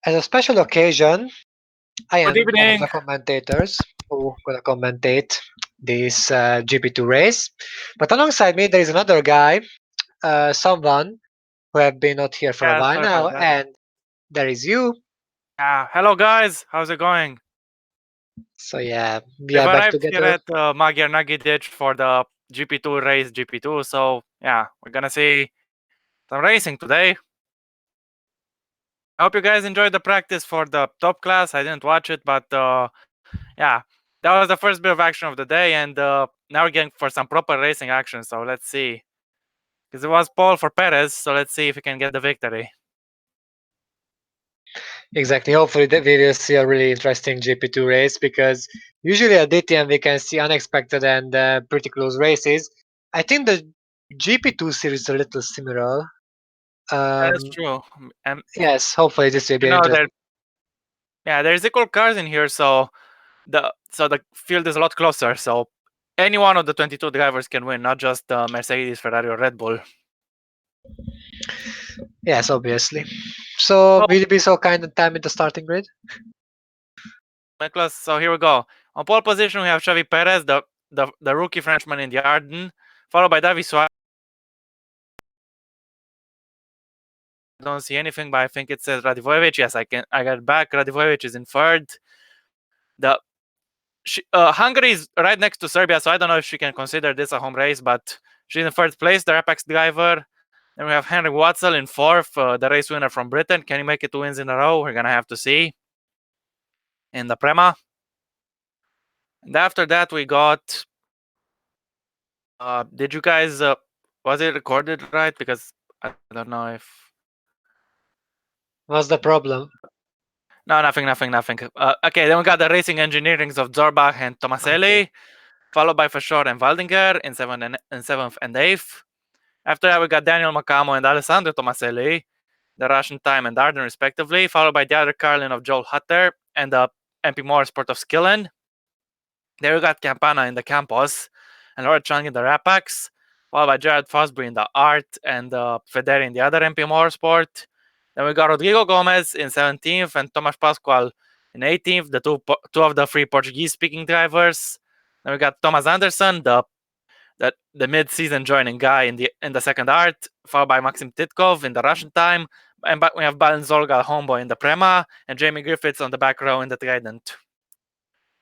As a special occasion, I Good am one of evening. the commentators who gonna commentate this GP2 race. But alongside me, there is another guy, someone who have been not here for a Yeah, while sorry about now, that. and there is you. Hello guys, how's it going? So yeah, we We've are back arrived here together. at Magyar Nagy for the GP2 race GP2, so yeah, we're gonna see some racing today. I hope you guys enjoyed the practice for the top class. I didn't watch it, but yeah, that was the first bit of action of the day, and now we're getting for some proper racing action, so let's see. Because it was pole for Perez, so let's see if he can get the victory. Exactly. Hopefully, we will see a really interesting GP2 race because usually at DTM we can see unexpected and pretty close races. I think the GP2 series is a little similar. That's Um, true. And yes, hopefully this will you be know, interesting. there's equal cars in here, so the field is a lot closer. So any one of the 22 drivers can win, not just Mercedes, Ferrari, or Red Bull. Yes, obviously. So, So will you be so kind and tell me the starting grid? Nicholas, so here we go. On pole position, we have Xavi Perez, the rookie Frenchman in the Arden, followed by David Suarez. I don't see anything, but I think it says Radivojevic. Yes, I got it back. Radivojevic is in third. Hungary is right next to Serbia, so I don't know if she can consider this a home race, but she's in third place, the Apex driver. Then we have Henrik Watzel in fourth, the race winner from Britain. Can he make it 2 wins in a row? We're gonna have to see in the Prema. And after that, we got. Did you guys? Was it recorded right? Because I don't know if. What's the problem? No, nothing. Okay, then we got the racing engineerings of Zorbach and Okay. Tomaselli, followed by Fashor and Waldinger in seventh and eighth. After that, we got Daniel Macamo and Alessandro Tomaselli, the Russian time and Arden respectively, followed by the other Carlin of Joel Hutter and the MP Motorsport of Skillen. There we got Campana in the Campos and Laura Chung in the Rapax, followed by Jared Fosbury in the Art and Federi in the other MP Motorsport. Then we got Rodrigo Gomez in 17th and Tomas Pascual in 18th, the two of the three Portuguese-speaking drivers. Then we got Thomas Anderson, the mid-season joining guy in the second art, followed by Maxim Titkov in the Russian time, and we have Balen Zolga homeboy in the Prema, and Jamie Griffiths on the back row in the Trident.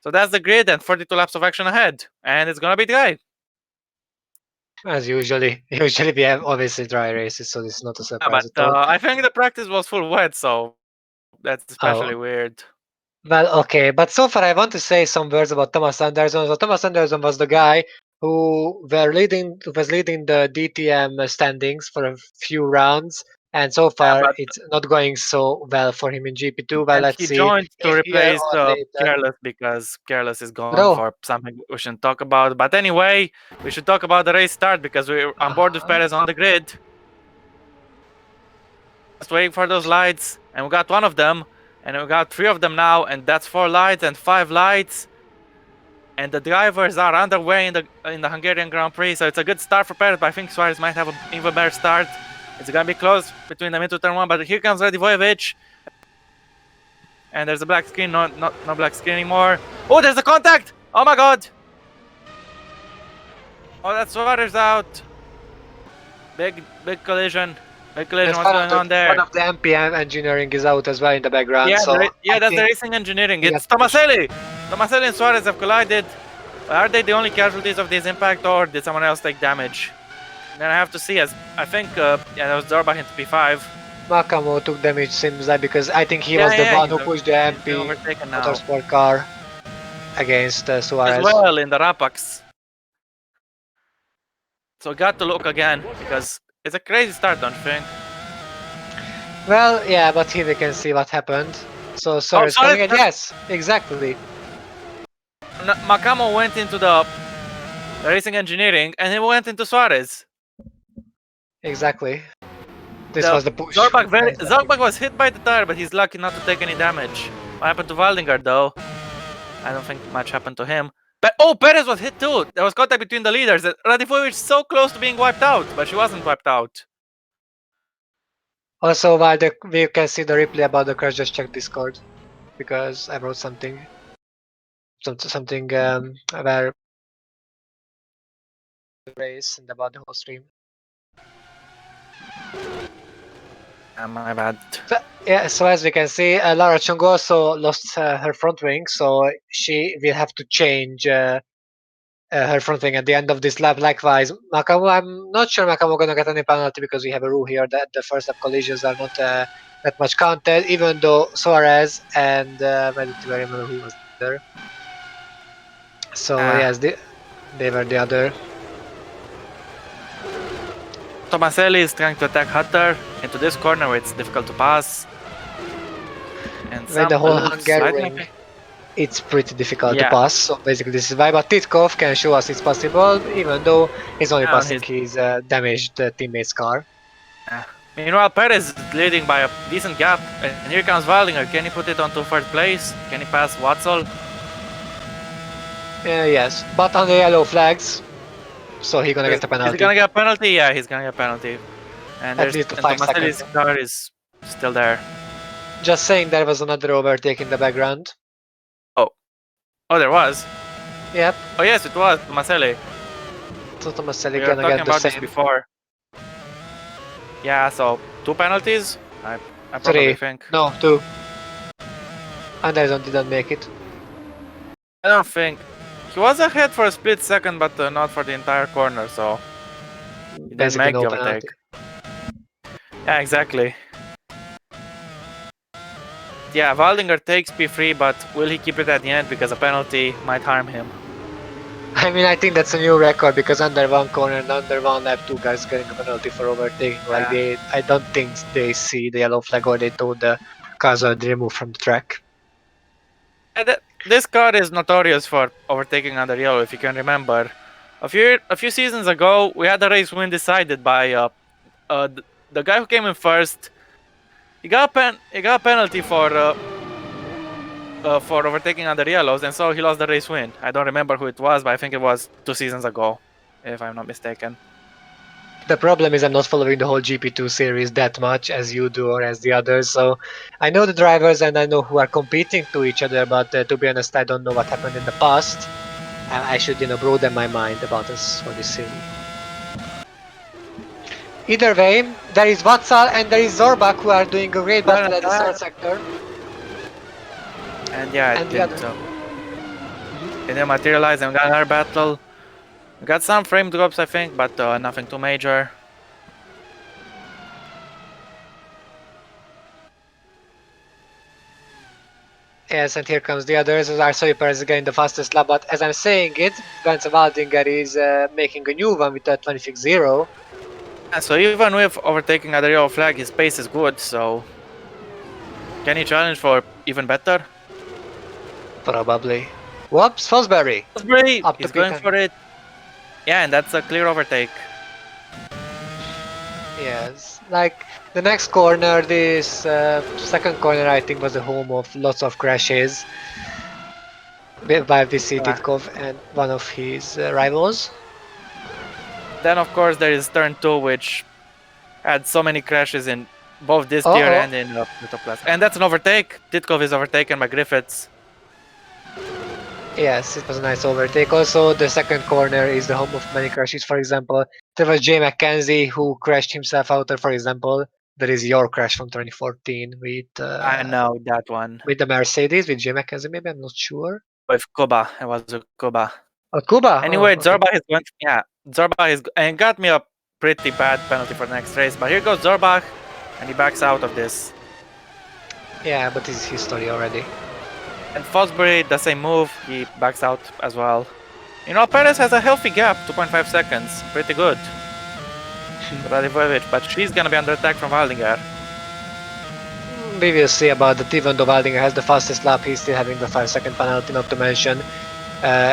So that's the grid, and 42 laps of action ahead, and it's gonna be dry. As usually, usually we have obviously dry races, so this is not a Yeah, surprise but at all. I think the practice was full wet, so that's especially Oh, weird. well, okay, but so far I want to say some words about Thomas Anderson. So Thomas Anderson was the guy who was leading the DTM standings for a few rounds, and so Yeah, far but it's not going so well for him in GP2. Well, and let's he see joined to if here replace or later. Careless because Careless is But gone oh, for something we shouldn't talk about. But anyway, we should talk about the race start because we're on board with uh-huh. Perez on the grid. Just waiting for those lights, and we got one of them, and we got 3 of them now, and that's 4 lights and 5 lights. And the drivers are underway in the Hungarian Grand Prix, so it's a good start for Perez. But I think Suarez might have an even better start. It's gonna be close between them into turn 1, but here comes Radivojevic. And there's a black screen, no black screen anymore. Oh, there's a contact! Oh my god! Oh, that's Suarez out. Big collision. Big collision, Yes, what's going on there? one of the MPM engineering is out as well in the background, so I That's the think racing engineering. he It's got pushed. Tomaselli! Tomaselli and Suarez have collided. Are they the only casualties of this impact, or did someone else take damage? Then I have to see, as I think, that was Zorbach into P5. Makamo took damage, seems like, because I think he was the one who pushed the He's been MP overtaken now. Motorsport car against As Suarez. well in the Rapax. So got to look again, because it's a crazy start, don't you think? Well, yeah, but here we can see what happened. So Suarez coming in. Yes, exactly. Makamo went into the racing engineering, and he went into Suarez. Exactly. This was the push. Zorbach was hit by the tire, but he's lucky not to take any damage. What happened to Waldinger, though? I don't think much happened to him. But Perez was hit too. There was contact between the leaders. Radivojevic so close to being wiped out, but she wasn't wiped out. Also, while we can see the replay about the crash, just check Discord because I wrote something about the race and about the whole stream. My bad. So, yeah, so as we can see, Lara Chungo also lost her front wing, so she will have to change her front wing at the end of this lap. Likewise, Makamu, I'm not sure Makamu gonna get any penalty because we have a rule here that the first lap collisions are not that much counted, even though Suarez and I don't remember who was there. So yes, they were the other. Tomaselli is trying to attack Hutter into this corner where it's difficult to pass. And With the whole sliding, Hungaroring, it's pretty difficult to Yeah. pass. So basically, this is why. But Titkov can show us it's possible, even though he's only Yeah, passing his damaged teammate's car. Meanwhile, Perez is leading by a decent gap. And here comes Waldinger. Can he put it onto third place? Can he pass Watzel? Yes, but on the yellow flags, so he's gonna get a penalty. He's gonna get a penalty? Yeah, he's gonna get a penalty. And At least 5 Tomaselli's seconds. car is still there. Just saying, there was another overtake in the background. Oh, there was? Yep, Oh, yes, it was Tomaselli. so Tomaselli We were gonna talking get the about this same. before. Yeah, so 2 penalties? I probably 3. think. No, 2. Anderson didn't make it. I don't think. He was ahead for a split second, but not for the entire corner, so he didn't Basically, make no the penalty. overtake. Yeah, exactly. Yeah, Waldinger takes P3, but will he keep it at the end because a penalty might harm him? I mean, I think that's a new record because under one corner and under one lap, 2 guys getting a penalty for overtaking. Like I don't think they see the yellow flag or they told the cars already removed from the track. This car is notorious for overtaking under yellow, if you can remember. A few seasons ago, we had a race win decided by the guy who came in first. He got a penalty for overtaking under yellows, and so he lost the race win. I don't remember who it was, but I think it was 2 seasons ago, if I'm not mistaken. The problem is I'm not following the whole GP2 series that much as you do or as the others, so I know the drivers and I know who are competing to each other, but to be honest, I don't know what happened in the past. I should, broaden my mind about this for this series. Either way, there is Vatsal and there is Zorbak who are doing a great battle at the third sector. And yeah, And it the didn't, other. it didn't materialize, and we got another battle. We got some frame drops, I think, but nothing too major. Yes, and here comes the others. Arsoy Perez is getting the fastest lap, but as I'm saying it, Vance Waldinger is making a new one with a 26.0. Yeah, so even with overtaking at the yellow flag, his pace is good, so can he challenge for even better? Probably. Whoops, Fosbury. Fosbury, Up he's to going P10. for it. Yeah, and that's a clear overtake. Yes, like the next corner, this second corner, I think was the home of lots of crashes by VC Titkov and one of his rivals. Then of course there is turn 2, which had so many crashes in both this tier and in the top class. And that's an overtake. Titkov is overtaken by Griffiths. Yes, it was a nice overtake. Also, the second corner is the home of many crashes. For example, there was Jay McKenzie who crashed himself out there, for example. There is your crash from 2014 with I know that one. with the Mercedes, with Jay McKenzie, maybe, I'm not sure. With Kuba, it was with Kuba. Oh, Kuba! Anyway, Oh, okay. Zorbach is going. Yeah, Zorbach is and got me a pretty bad penalty for the next race. But here goes Zorbach, and he backs out of this. Yeah, but this is history already. And Fosbury, the same move, he backs out as well. Perez has a healthy gap, 2.5 seconds, pretty good. But she's gonna be under attack from Waldinger. We will see about that. Even though Waldinger has the fastest lap, he's still having the 5-second penalty, not to mention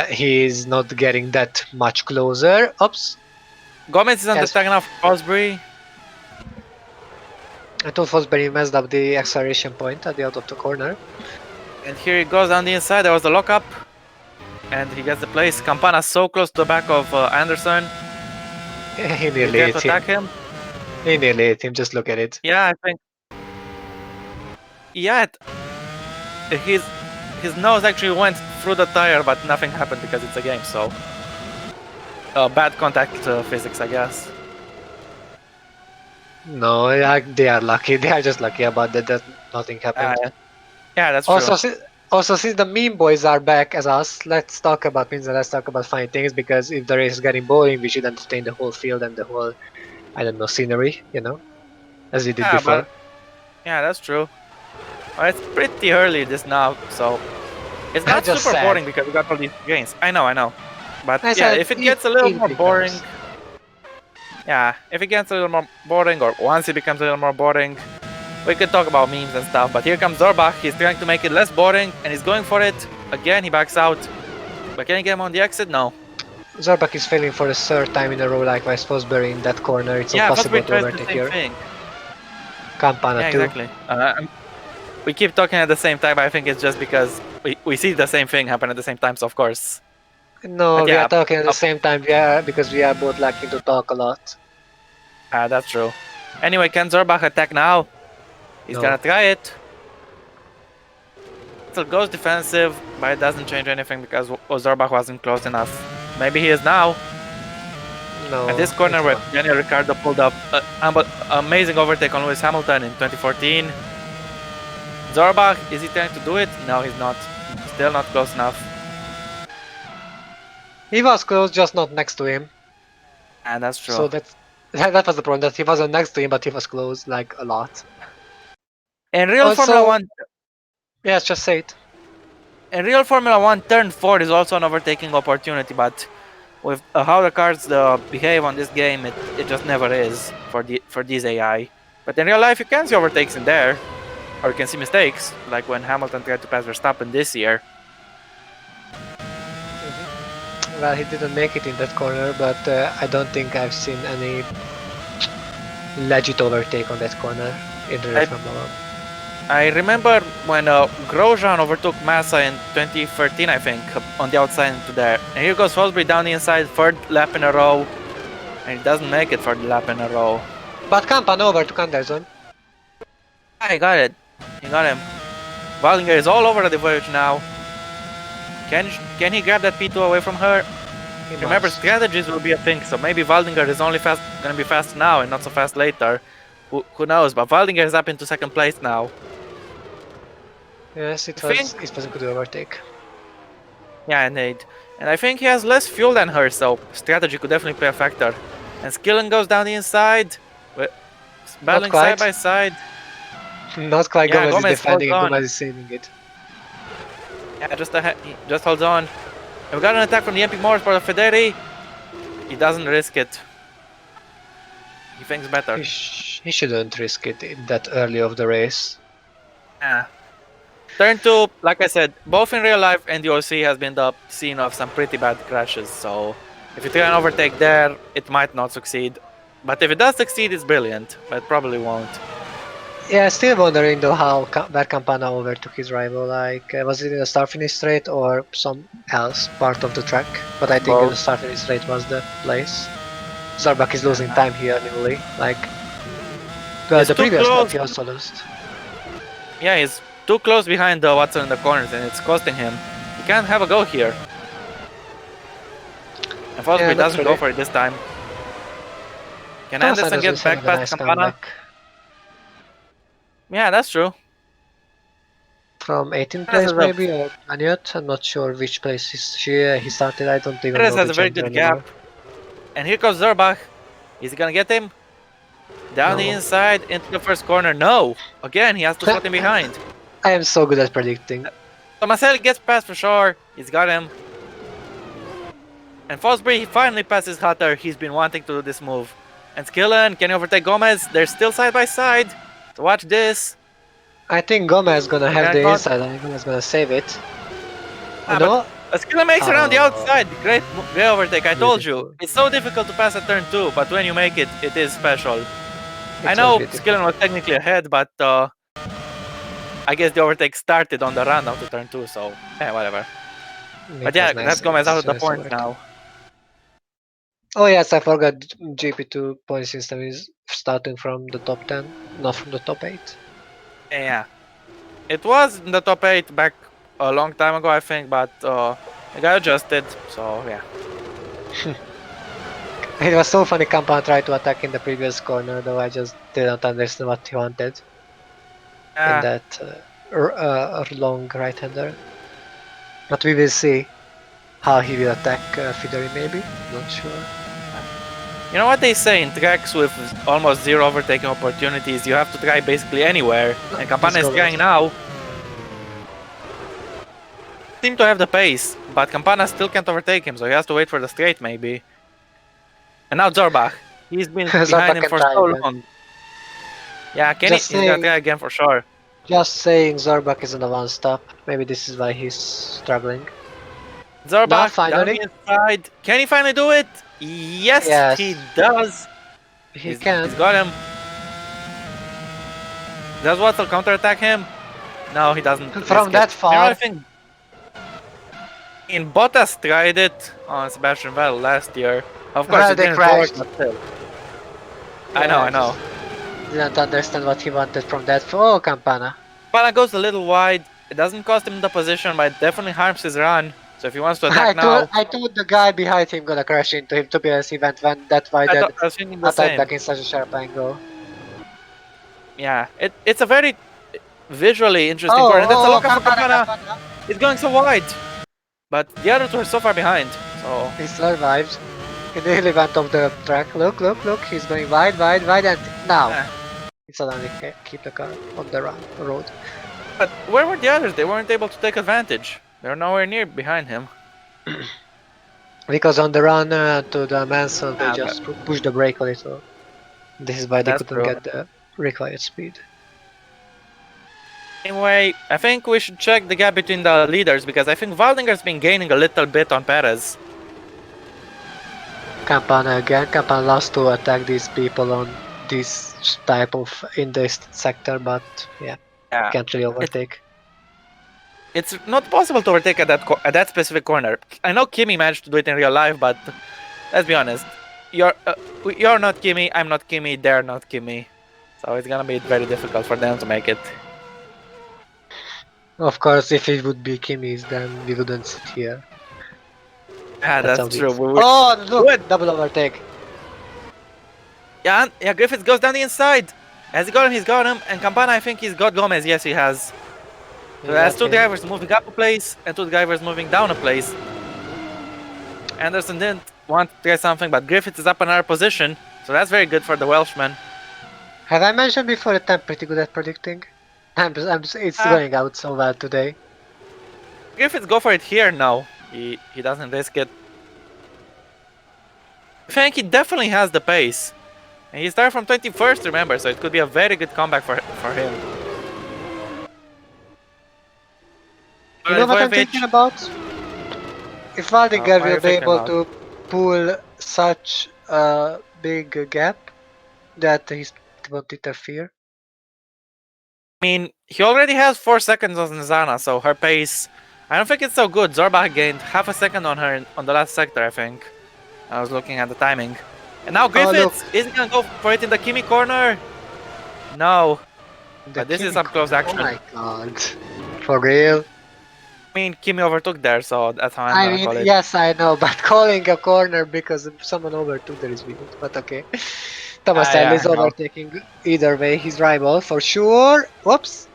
he's not getting that much closer. Oops. Gomez is under attack now for Fosbury. I thought Fosbury messed up the acceleration point at the out of the corner. And here he goes down the inside, there was the lockup. And he gets the place. Campana so close to the back of Anderson. He nearly hit attack him. He nearly hit him, just look at it. Yeah, I think. Yeah, his nose actually went through the tire, but nothing happened because it's a game. So bad contact physics, I guess. No, they are lucky. They are just lucky about that nothing happened. Yeah, that's Also, true. since the meme boys are back as us, let's talk about memes and let's talk about funny things, because if the race is getting boring, we should entertain the whole field and the whole, I don't know, scenery, as we did Yeah, before. but yeah, that's true. Well, it's pretty early this now, so it's not Just super sad. boring because we got all these games. I know. But I yeah, said if it gets a little it more boring, becomes. yeah, if it gets a little more boring, or once it becomes a little more boring, we could talk about memes and stuff. But here comes Zorbach. He's trying to make it less boring, and he's going for it. Again, he backs out. But can he get him on the exit? No. Zorbach is failing for the third time in a row, likewise Fosbury in that corner. It's Yeah, impossible Fosbury to tries the overtake same here. thing. Campana Yeah, too. exactly. We keep talking at the same time. I think it's just because we see the same thing happen at the same time. So of course. No, But we yeah, are talking at the same time. Because we are both liking to talk a lot. that's true. Anyway, can Zorbach attack now? He's No. gonna try it. Still goes defensive, but it doesn't change anything because Zorbach wasn't close enough. Maybe he is now. No. At this corner it's where not. Daniel Ricciardo pulled up an amazing overtake on Lewis Hamilton in 2014. Zorbach, is he trying to do it? No, he's not. Still not close enough. He was close, just not next to him. And that's true. So that was the problem. That he wasn't next to him, but he was close, like a lot. In real Also, Formula 1, yes, just say it. in real Formula 1, turn 4 is also an overtaking opportunity, but with how the cars behave on this game, it just never is for these AI. But in real life, you can see overtakes in there, or you can see mistakes, like when Hamilton tried to pass Verstappen this year. Well, he didn't make it in that corner, but I don't think I've seen any legit overtake on that corner in the Formula 1. I remember when Grosjean overtook Massa in 2013, I think, on the outside into there. And here goes Fosbury down the inside, third lap in a row. And he doesn't make it for the lap in a row. But Campan over to Anderson. I got it. He got him. Waldinger is all over the verge now. Can he grab that P2 away from her? Remember, strategies will be a thing, so maybe Waldinger is only gonna be fast now and not so fast later. Who knows? But Waldinger is up into second place now. Yes, it was a good overtake. Yeah, indeed. And I think he has less fuel than her, so strategy could definitely play a factor. And Skillen goes down the inside, battling side by side. Not quite. Yeah, Gomez is defending it, holds on. Gomez is saving it. Yeah, just holds on. And we got an attack from the MP Motorsport of Federi. He doesn't risk it. He thinks better. He shouldn't risk it that early of the race. Yeah. Turn 2, like I said, both in real life and the OC has been the scene of some pretty bad crashes, so if you try and overtake there, it might not succeed. But if it does succeed, it's brilliant, but it probably won't. Yeah, still wondering though where Campana overtook his rival. Like, was it in the start-finish straight or some else part of the track? But I think the start-finish straight was the place. Zorbach is losing time here newly. Like, the previous lap he also lost. Yeah, he's too close behind Watson in the corners, and it's costing him. He can't have a go here. And Fosbury doesn't go for it this time. Can Anderson get back past Campana? Yeah, that's true. From 18th place maybe, or Aniot? I'm not sure which place he started. I don't even know. Has a very good gap. And here comes Zorbach. Is he gonna get him? Down the inside into the first corner. No! Again, he has to put him behind. I am so good at predicting. Tomaselli gets past for sure. He's got him. And Fosbury finally passes Hutter. He's been wanting to do this move. And Skillen, can he overtake Gomez? They're still side by side. So watch this. I think Gomez gonna have the inside. I think Gomez gonna save it. No? Skillen makes it around the outside. Great overtake. I told you. It's so difficult to pass at turn 2, but when you make it, it is special. I know Skillen was technically ahead, but I guess the overtake started on the run down to turn 2, so yeah, whatever. But yeah, that's Gomez out of the points now. Oh yes, I forgot GP2 point system is starting from the top 10, not from the top 8. Yeah. It was in the top 8 back a long time ago, I think, but it got adjusted, so yeah. It was so funny. Kampan tried to attack in the previous corner, though I just didn't understand what he wanted in that long right-hander. But we will see how he will attack Fidori, maybe. Not sure. You know what they say in tracks with almost zero overtaking opportunities, you have to try basically anywhere, and Campana is trying now. Seem to have the pace, but Campana still can't overtake him, so he has to wait for the straight maybe. And now Zorbach. He's been behind him for so long. Yeah, he's gonna try again for sure. Just saying Zorbach is on the one stop. Maybe this is why he's struggling. Zorbach down the inside. Can he finally do it? Yes, he does. He can. He's got him. Does Watson counterattack him? No, he doesn't. From that far. In Bottas tried it on Sebastian Vettel last year. Of course, well, it didn't crashed. work, but still. Yeah, I know. Didn't understand what he wanted from that. Oh, Campana. Campana goes a little wide. It doesn't cost him the position, but it definitely harms his run. So if he wants to attack now... I thought the guy behind him gonna crash into him, to be honest. He went that wide and attacked back in such a sharp angle. Yeah, it's a very visually interesting corner. That's a lock for Campana. It's going so wide. But the others were so far behind, so... He survived. He nearly went off the track. Look. He's going wide, and now he suddenly keep the car on the road. But where were the others? They weren't able to take advantage. They're nowhere near behind him. Because on the run to the Mansell, they just pushed the brake a little. This is why they couldn't get the required speed. Anyway, I think we should check the gap between the leaders, because I think Waldinger's been gaining a little bit on Perez. Campana again. Campana loves to attack these people on this type of in this sector, but yeah. Can't really overtake. It's not possible to overtake at that specific corner. I know Kimi managed to do it in real life, but let's be honest. You're not Kimi, I'm not Kimi, they're not Kimi. So it's gonna be very difficult for them to make it. Of course, if it would be Kimi's, then we wouldn't sit here. Yeah, that's true. Oh, look! Double overtake. Yeah, Griffiths goes down the inside. Has he got him? He's got him. And Campana, I think he's got Gomez. Yes, he has. So there's two drivers moving up a place and two drivers moving down a place. Anderson didn't want to try something, but Griffiths is up in our position. So that's very good for the Welshman. Have I mentioned before that I'm pretty good at predicting? It's going out so well today. Griffiths go for it here now. He doesn't risk it. I think he definitely has the pace. And he started from 21st, remember, so it could be a very good comeback for him. You know what I'm thinking about? If Waldinger will be able to pull such a big gap that he won't interfere. I mean, he already has 4 seconds on Zana, so her pace... I don't think it's so good. Zorbach gained half a second on her on the last sector, I think. I was looking at the timing. And now Griffiths! Is he gonna go for it in the Kimi corner? No. But this is up close action. Oh my god. For real? I mean, Kimi overtook there, so that's how I'm gonna call it. Yes, I know, but calling a corner because someone overtook there is weird. But okay. Tomaselli is overtaking either way his rival for sure. Whoops.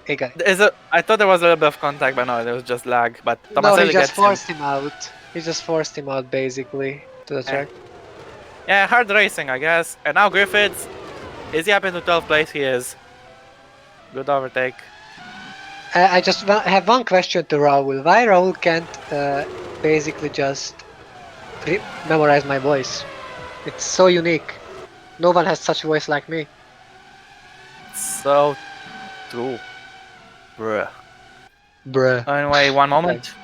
I thought there was a little bit of contact, but no, it was just lag. But Tomaselli he just forced him out. He just forced him out basically to the track. Yeah, hard racing, I guess. And now Griffiths. Is he up into 12th place? He is. Good overtake. I just have one question to Raul. Why Raul can't basically just memorize my voice? It's so unique. No one has such a voice like me. So true. Bruh. Anyway, one moment.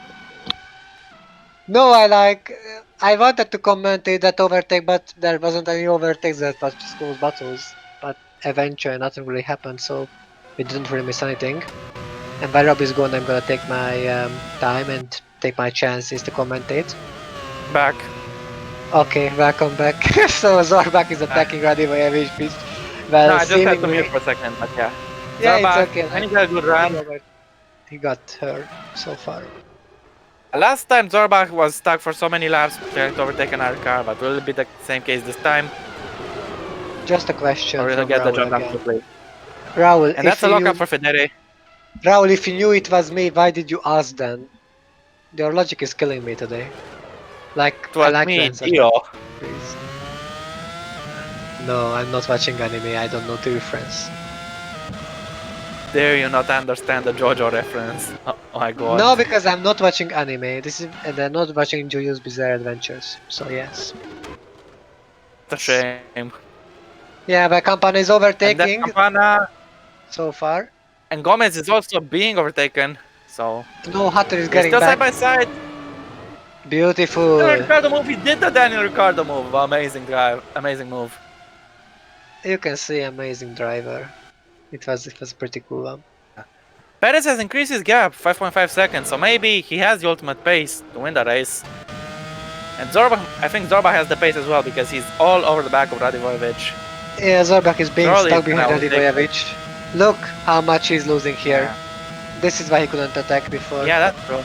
No, I wanted to commentate that overtake, but there wasn't any overtakes. That was just close battles. But eventually nothing really happened, so we didn't really miss anything. And while Rob is gone, I'm gonna take my time and take my chances to commentate. Back. Okay, welcome back. So Zorbak is attacking Radivojevic, which, No, well, I just had to seemingly, mute for a second, but yeah. yeah, it's Zorbak, okay. and Like he got a good run. he got her so far. Last time Zorbak was stuck for so many laps trying to overtake another car, but will it be the same case this time? Just a question Or will he from get the Raul job done again. quickly? Raul, And that's a lockup for Federi. If you knew it was me, why did you ask then? Your logic is killing me today. Like, It I was like to me, answer Dio. that, please. No, I'm not watching anime. I don't know the reference. Dare you not understand the JoJo reference? Oh my god. No, because I'm not watching anime. This is and I'm not watching JoJo's Bizarre Adventures. So yes. It's a shame. Yeah, my company is And then overtaking Campana so far. and Gomez is also being overtaken. So No, Hatter is they're getting still side by back. side. Daniel Beautiful. Ricciardo move. He did the Daniel Ricciardo move. Amazing drive. Amazing move. You can see amazing driver. It was a pretty cool one. Perez has increased his gap 5.5 seconds, so maybe he has the ultimate pace to win the race. And Zorba, I think Zorba has the pace as well because he's all over the back of Radivojevic. Yeah, Zorbak is being Surely stuck he's gonna behind overtake him. Radivojevic. Look how much he's losing here. Yeah. This is why he couldn't attack before. Yeah, that's true.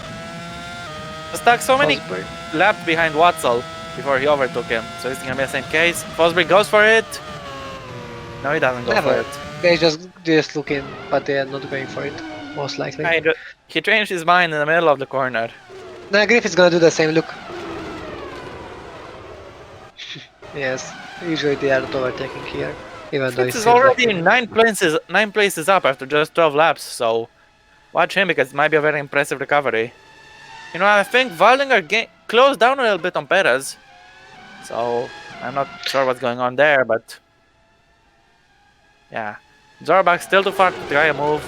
He stuck so many Fosbury. laps behind Watzel before he overtook him, so it's gonna be the same case. Fosbury goes for it. No, he doesn't go for Never. it. They just looking, but they are not going for it. Most likely. He changed his mind in the middle of the corner. Now Griffith's gonna do the same. Look. Yes. Usually they are not overtaking here, even though it Fritz is seems like already it. 9 places up after just 12 laps, so watch him because it might be a very impressive recovery. You know, I think Waldinger closed down a little bit on Perez, so I'm not sure what's going on there, but yeah. Zorbak still too far to try a move.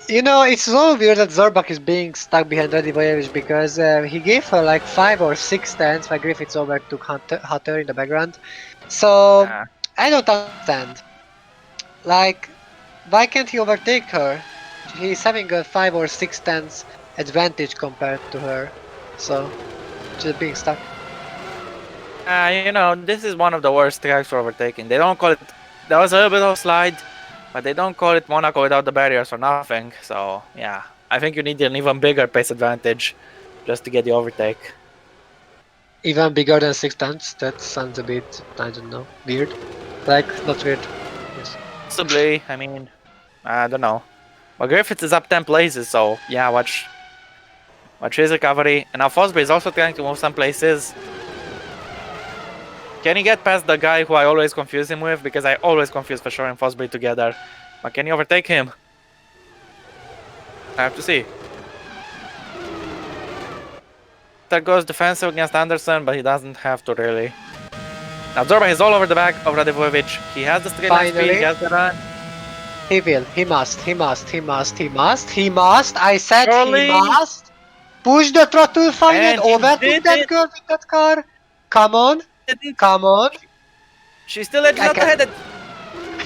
You know, it's so weird that Zorbak is being stuck behind Radivojevic because he gave her like 5 or 6 stands while Griffiths overtook Hunter in the background. So, Ah, I don't understand. Like, why can't he overtake her? He's having a 5 or 6 stands advantage compared to her. So, just being stuck. you know, this is one of the worst tracks for overtaking. They don't call it. There was a little bit of a slide, but they don't call it Monaco without the barriers for nothing. So yeah, I think you need an even bigger pace advantage just to get the overtake. Even bigger than 6 stands? That sounds a bit, I don't know, weird. Like, not weird. Yes. Possibly. I mean, I don't know. But Griffiths is up 10 places, so yeah, watch his recovery. And now Fosbury is also trying to move some places. Can he get past the guy who I always confuse him with? Because I always confuse Fashor and Fosbury together. But can he overtake him? I have to see. That goes defensive against Anderson, but he doesn't have to really. Now Zorba is all over the back of Radivojevic. He has the straight line speed, Finally. he has the run. He will. He must. He must. He must. He must. He must. I said Surely. he must. Push the throttle, find it. And he Overtook did that it. girl with that car. Come on. Come on. She still edges I out can't- ahead.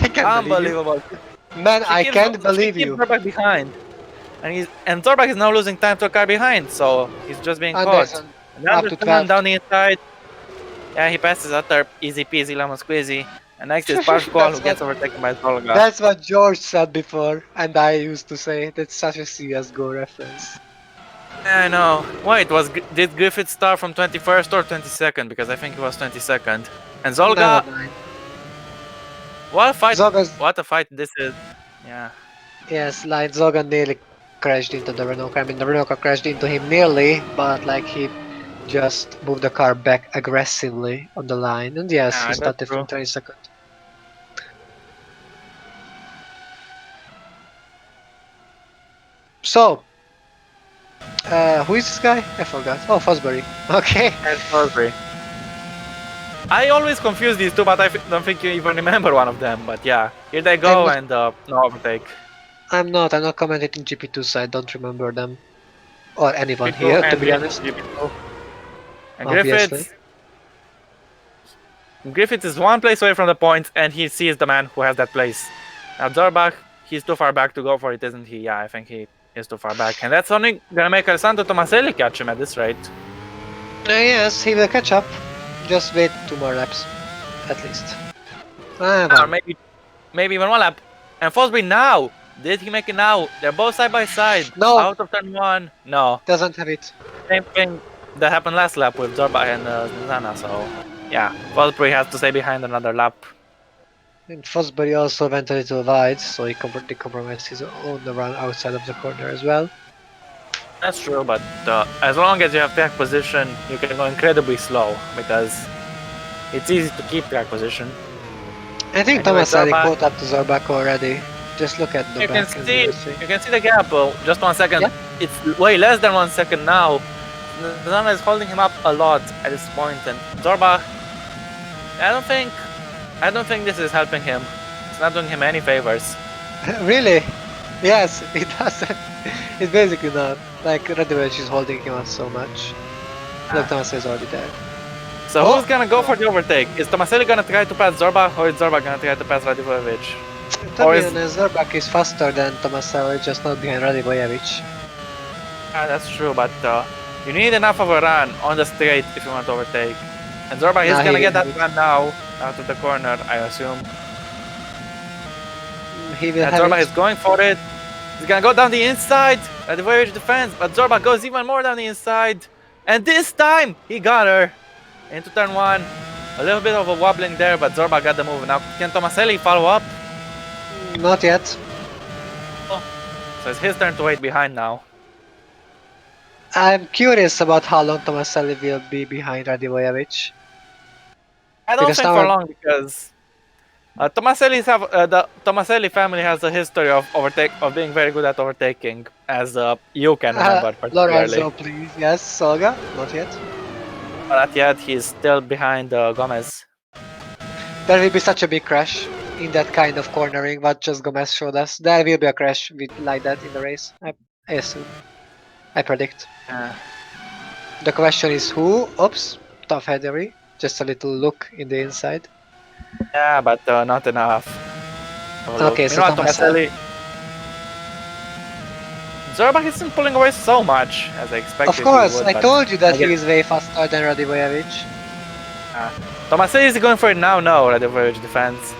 I can't believe Unbelievable. you. Man, I can't believe She you. keeps Zorbak behind. And Zorbak is now losing time to a car behind, so he's just being caught. Anderson. And Up to Anderson 12. down the inside. Yeah, he passes Utter, easy peasy lemon squeezy. And next is Pascual, who gets overtaken by Zolga. That's what George said before, and I used to say that's such a CSGO reference. Yeah, I know. Wait, did Griffith start from 21st or 22nd? Because I think it was 22nd. And Zolga, Never mind. what a fight this is. Yeah. Yes, like Zogan nearly crashed into the Renault car. I mean, the Renault car crashed into him nearly, but like he just moved the car back aggressively on the line. And yes, Yeah, he that's started true. from 22nd. So, who is this guy? I forgot. Oh, Fosbury. Okay. And Fosbury. I always confuse these two, but I don't think you even remember one of them. But yeah, here they go and no overtake. I'm not commenting GP2, so I don't remember them. Or anyone GP2 here, to and be honest. GP2. And Obviously. Griffiths is 1 place away from the point, and he sees the man who has that place. Now Zorbach, he's too far back to go for it, isn't he? Yeah, I think he is too far back. And that's only gonna make Alessandro Tomaselli catch him at this rate. Yes, he will catch up. Just wait 2 more laps, at least. Or One. maybe even one lap. And Fosbury now. Did he make it now? They're both side by side. No, Out of turn 1. No. doesn't have it. Same thing that happened last lap with Zorba and Zana. So yeah, Fosbury has to stay behind another lap. And Fosbury also went a little wide, so he compromised his own run outside of the corner as well. That's true, but as long as you have track position, you can go incredibly slow because it's easy to keep track position. I think Anyway, Tomaselli Zorba- caught up to Zorbak already. Just look at the You can back and see you will see. you can see the gap. Just 1 second. Yeah. It's way less than 1 second now. Zana is holding him up a lot at this point, and Zorba, I don't think this is helping him. It's not doing him any favors. Really? Yes, it doesn't. It's basically not. Like Radovich is holding him up so much. Look, Tomaselli is already there. So who's gonna go for the overtake? Is Tomaselli gonna try to pass Zorba, or is Zorba gonna try to pass Radivojevic? To Or be is- honest, Zorbak is faster than Tomaselli, just not behind Radivojevic. Yeah, that's true, but you need enough of a run on the straight if you want to overtake. And Zorba is Nah, gonna he- get that run now, out of the corner, I assume. He will And have Zorba it. is going for it. He's gonna go down the inside. Radivojevic defends, but Zorba goes even more down the inside. And this time, he got her. Into turn 1. A little bit of a wobbling there, but Zorba got the move. Now, can Tomaselli follow up? Not yet. So it's his turn to wait behind now. I'm curious about how long Tomaselli will be behind Radivojevic. I don't Because think now for I'm- long because the Tomaselli family has a history of being very good at overtaking, as you can remember particularly. Lorenzo, please. Yes, Solga? Not yet. But not yet, he's still behind Gomez. There will be such a big crash in that kind of cornering, what just Gomez showed us. There will be a crash like that in the race. I assume. I predict. The question is who? Oops, tough headery. Just a little look in the inside. Yeah, but not enough. Okay, so Meanwhile, Tomaselli. Zorba isn't pulling away so much as I expected. Of course, he would, I but told you that again- he is way faster than Radivojevic. Tomaselli is going for it now. No, Radivojevic defends,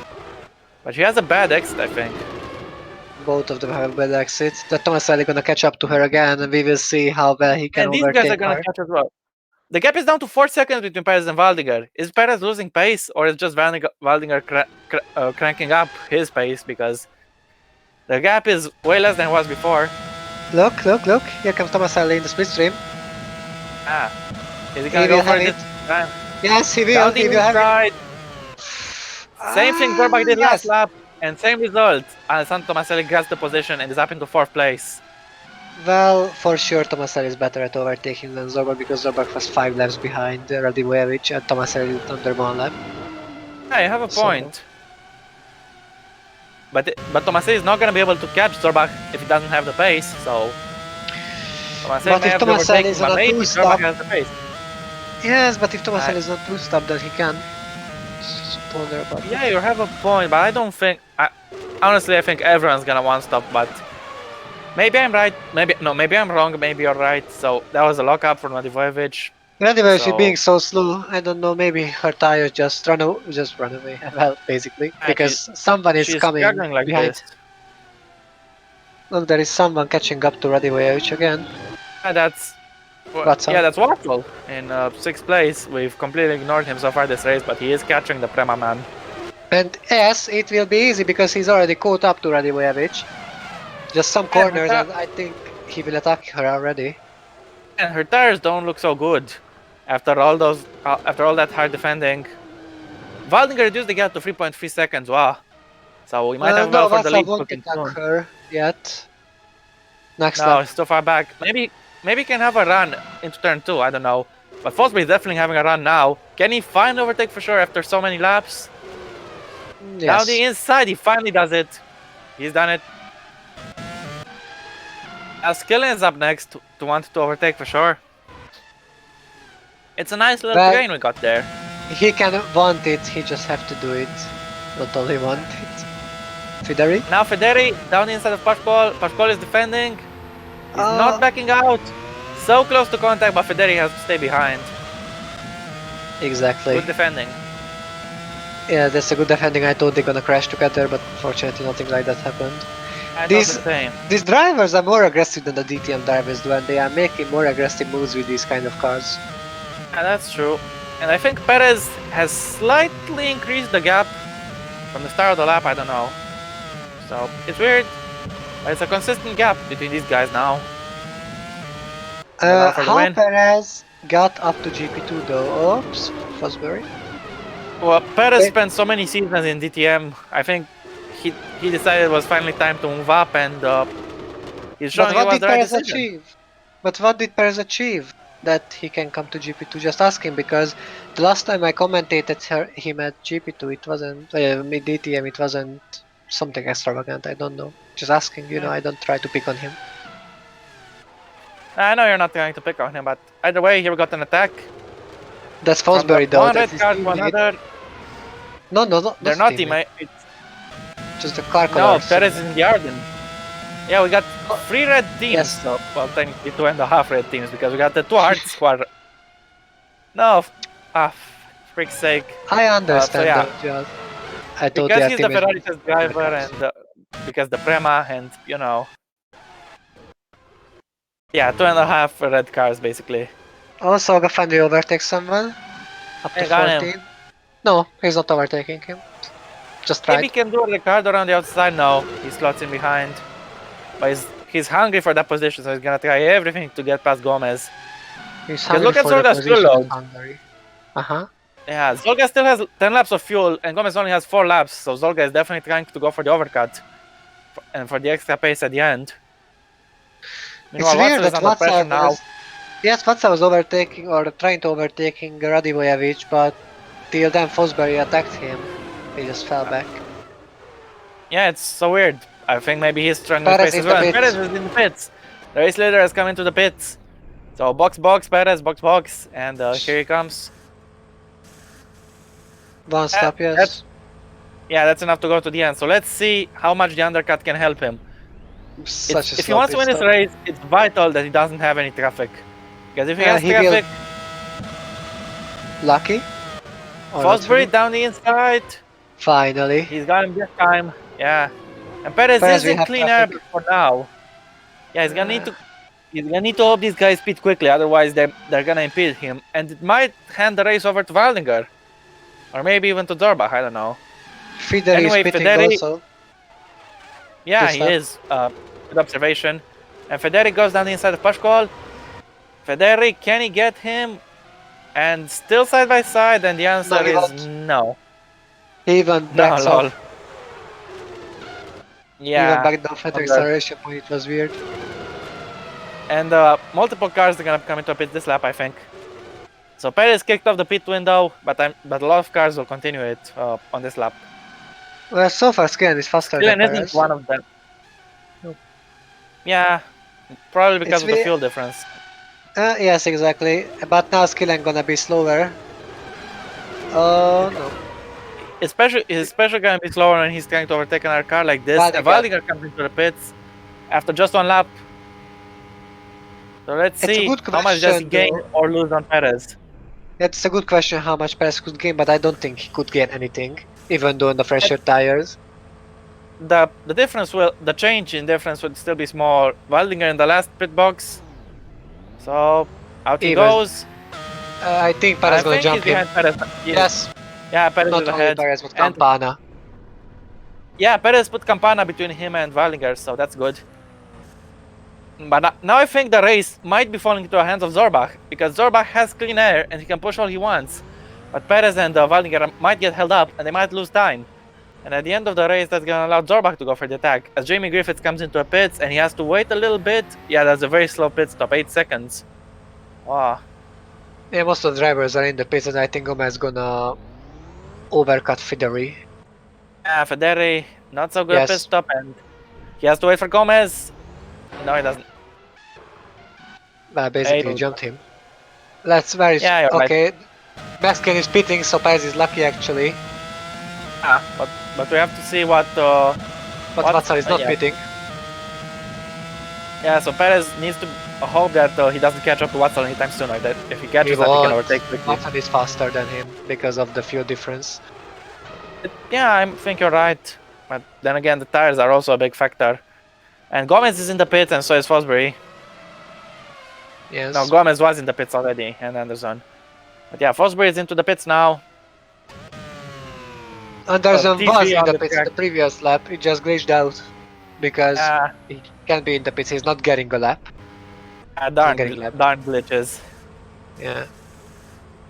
but he has a bad exit, I think. Both of them have a bad exit. That Tomaselli gonna catch up to her again, and we will see how well he can And these guys are overtake gonna her. catch as well. The gap is down to 4 seconds between Perez and Waldinger. Is Perez losing pace, or is just Waldinger cranking up his pace? Because the gap is way less than it was before. Look, look, look! Here comes Tomaselli in the split Ah, is he He gonna will go for have this it. time? Yes, he will. Down He the will have it. inside. Same thing Zorba did Yes. last lap, and same result. Alessandro Tomaselli grabs the position and is up into 4th place. Well, for sure Tomaselli is better at overtaking than Zorbak because Zorbak was 5 laps behind Radivojevic and Tomaselli is under 1 lap. Yeah, you have a So- point. But Tomaselli is not gonna be able to catch Zorba if he doesn't have the pace. So Tomaselli But may if have the Tomaselli overtaking, is on but a maybe two-stop- Zorba has the pace. Yes, but if Tomaselli is not 2-stop, then he can. Just ponder about it. Yeah, you have a point, but I don't think. Honestly, I think everyone's gonna one stop. But maybe I'm right. Maybe I'm wrong. Maybe you're right. So that was a lockup for Radivojevic. Radivojevic So- being so slow, I don't know, maybe her tires just run away. Well, basically, Yeah, because someone is She's coming struggling like behind. this. Look, there is someone catching up to Radivojevic again. Yeah, that's. What's up? Yeah, that's Waffle in 6th place. We've completely ignored him so far this race, but he is catching the Prema man. And yes, it will be easy because he's already caught up to Radivojevic. Just some Yeah, corners, but and I think he will attack her already. And her tires don't look so good after all that hard defending. Waldinger reduced the gap to 3.3 seconds. Wow. So we might have a no, battle for the Vassal lead won't looking attack soon. her yet. Next No, lap. it's too far back. Maybe he can have a run into turn 2. I don't know. But Fosbury is definitely having a run now. Can he find overtake for sure after so many laps? Down Yes. the inside, he finally does it. He's done it. Skillen is up next to want to overtake for sure. It's a nice little Well- terrain we got there. He can want it, he just have to do it. Not only want it. Fideri? Now Federi down the inside of Pashpol. Pashpol is defending. He's not backing out. So close to contact, but Federi has to stay behind. Exactly. Good defending. Yeah, that's a good defending. I thought they're gonna crash together, but fortunately nothing like that happened. I thought These the same. these drivers are more aggressive than the DTM drivers do, and they are making more aggressive moves with these kind of cars. Yeah, that's true. And I think Perez has slightly increased the gap from the start of the lap, I don't know. So it's weird, but it's a consistent gap between these guys now. In the battle for the How win. Perez got up to GP2 though? Oops, Fosbury. Well, Perez Wait. spent so many seasons in DTM. I think he decided it was finally time to move up, and he's But showing it what was did the right Perez decision. achieve? But what did Perez achieve that he can come to GP2? Just asking because the last time I commentated him at GP2, it wasn't mid DTM. It wasn't something extravagant. I don't know. Just asking. You know, I don't try to pick on him. I know you're not going to pick on him, but either way, here we got an attack. That's From the Fosbury though. one That's red his card to teammate. another. No, not They're a not teammate. teammates. Just the car No, colors. Perez is in the Arden. Yeah, we got 3 red teams. Yes. So, well, technically 2.5 red teams because we got the 2 hearts who are. No, frick's sake. I understand yeah. though. Just I thought Because they are he's the teammates. Ferrari test driver and because the Prema and you know. Yeah, 2.5 red cars basically. Also, Gafandi overtakes someone up to I got him. 14. No, he's not overtaking him. Just Maybe he tried. can do a Ricardo around the outside. No, he slots in behind. But he's hungry for that position, so he's gonna try everything to get past Gomez. He's Because hungry look at for the Zolga's fuel position in load. Hungary. Uh-huh. Yeah, Zolga still has 10 laps of fuel, and Gomez only has 4 laps, so Zolga is definitely trying to go for the overcut and for the extra pace at the end. It's Meanwhile, weird Watson is that under pressure Watson now. was... Yes, Watson was overtaking or trying to overtaking Radivojevic, but till then Fosbury attacked him. He just fell back. Yeah, it's so weird. I think maybe he's struggling with Perez pace as in the well. And pits. Perez is in the pits. The race leader has come into the pits. So box, Perez, box, and here he comes. One stop, yes. Yeah, that's enough to go to the end. So let's see how much the undercut can help him. Such a If he slow wants to pit win this stop. race, it's vital that he doesn't have any traffic. Because if he has He traffic, lucky? Or not Fosbury really? down the inside. Finally. He's got him this time. Yeah. And Perez Perez is will in have clean air traffic. for now. Yeah, he's gonna need to hope these guys speed quickly, otherwise they're gonna impede him. And it might hand the race over to Waldinger. Or maybe even to Zorbach, I don't know. Fideri Anyway, is pitting Federi, also. yeah, This he lap. is. Good observation. And Federi goes down the inside of Pascual. Federi, can he get him? And still side by side, and the answer No, he is won't. no. He even No, backs lol. off. He even Yeah. backed off at the acceleration point. It was weird. And multiple cars are gonna come into a pit this lap, I think. So Perez kicked off the pit window, but a lot of cars will continue it on this lap. Well, so far Skillen is faster than Dylan isn't Perez. one of them. No. Yeah, probably because It's of the fuel difference. Yes, exactly. But now Skillen gonna be slower. Oh no. Especially gonna be slower when he's trying to overtake another car like this. And Waldinger. Waldinger comes into the pits after just one lap. So let's It's a see good how much does he question, gain though. or lose on Perez. It's a good question how much Perez could gain, but I don't think he could gain anything, even though on the fresher tires. The change in difference would still be small. Waldinger in the last pit box. So out he Even. goes. I think Perez gonna think jump he's him. behind Perez. Yes, Yeah, Perez not is only ahead. Perez, but And Campana. yeah, Perez put Campana between him and Waldinger, so that's good. But now I think the race might be falling into the hands of Zorbach, because Zorbach has clean air and he can push all he wants. But Perez and Waldinger might get held up and they might lose time. And at the end of the race, that's gonna allow Zorbach to go for the attack. As Jamie Griffiths comes into a pits and he has to wait a little bit. Yeah, that's a very slow pit stop, 8 seconds. Wow. Yeah, most of the drivers are in the pits, and I think Gomez gonna overcut Fideri. Yeah, Federi, not so good Yes. pit stop, and he has to wait for Gomez. No, he doesn't. Basically Hey. jumped him. That's very Yeah, you're right. okay. Mexican is pitting, so Perez is lucky actually. Yeah, but we have to see what. But Watson is not yeah. pitting. Yeah, so Perez needs to hope that he doesn't catch up to Watson anytime sooner. That if he catches up, he can overtake quickly. Watson is faster than him because of the fuel difference. Yeah, I think you're right. But then again, the tires are also a big factor. And Gomez is in the pit, and so is Fosbury. Yes. No, Gomez was in the pits already, and Anderson. But yeah, Fosbury is into the pits now. Anderson TC was in on the the pits track. the previous lap. He just glitched out because he can be in the pits. He's not getting a lap. Darn getting lap. glitches. Yeah.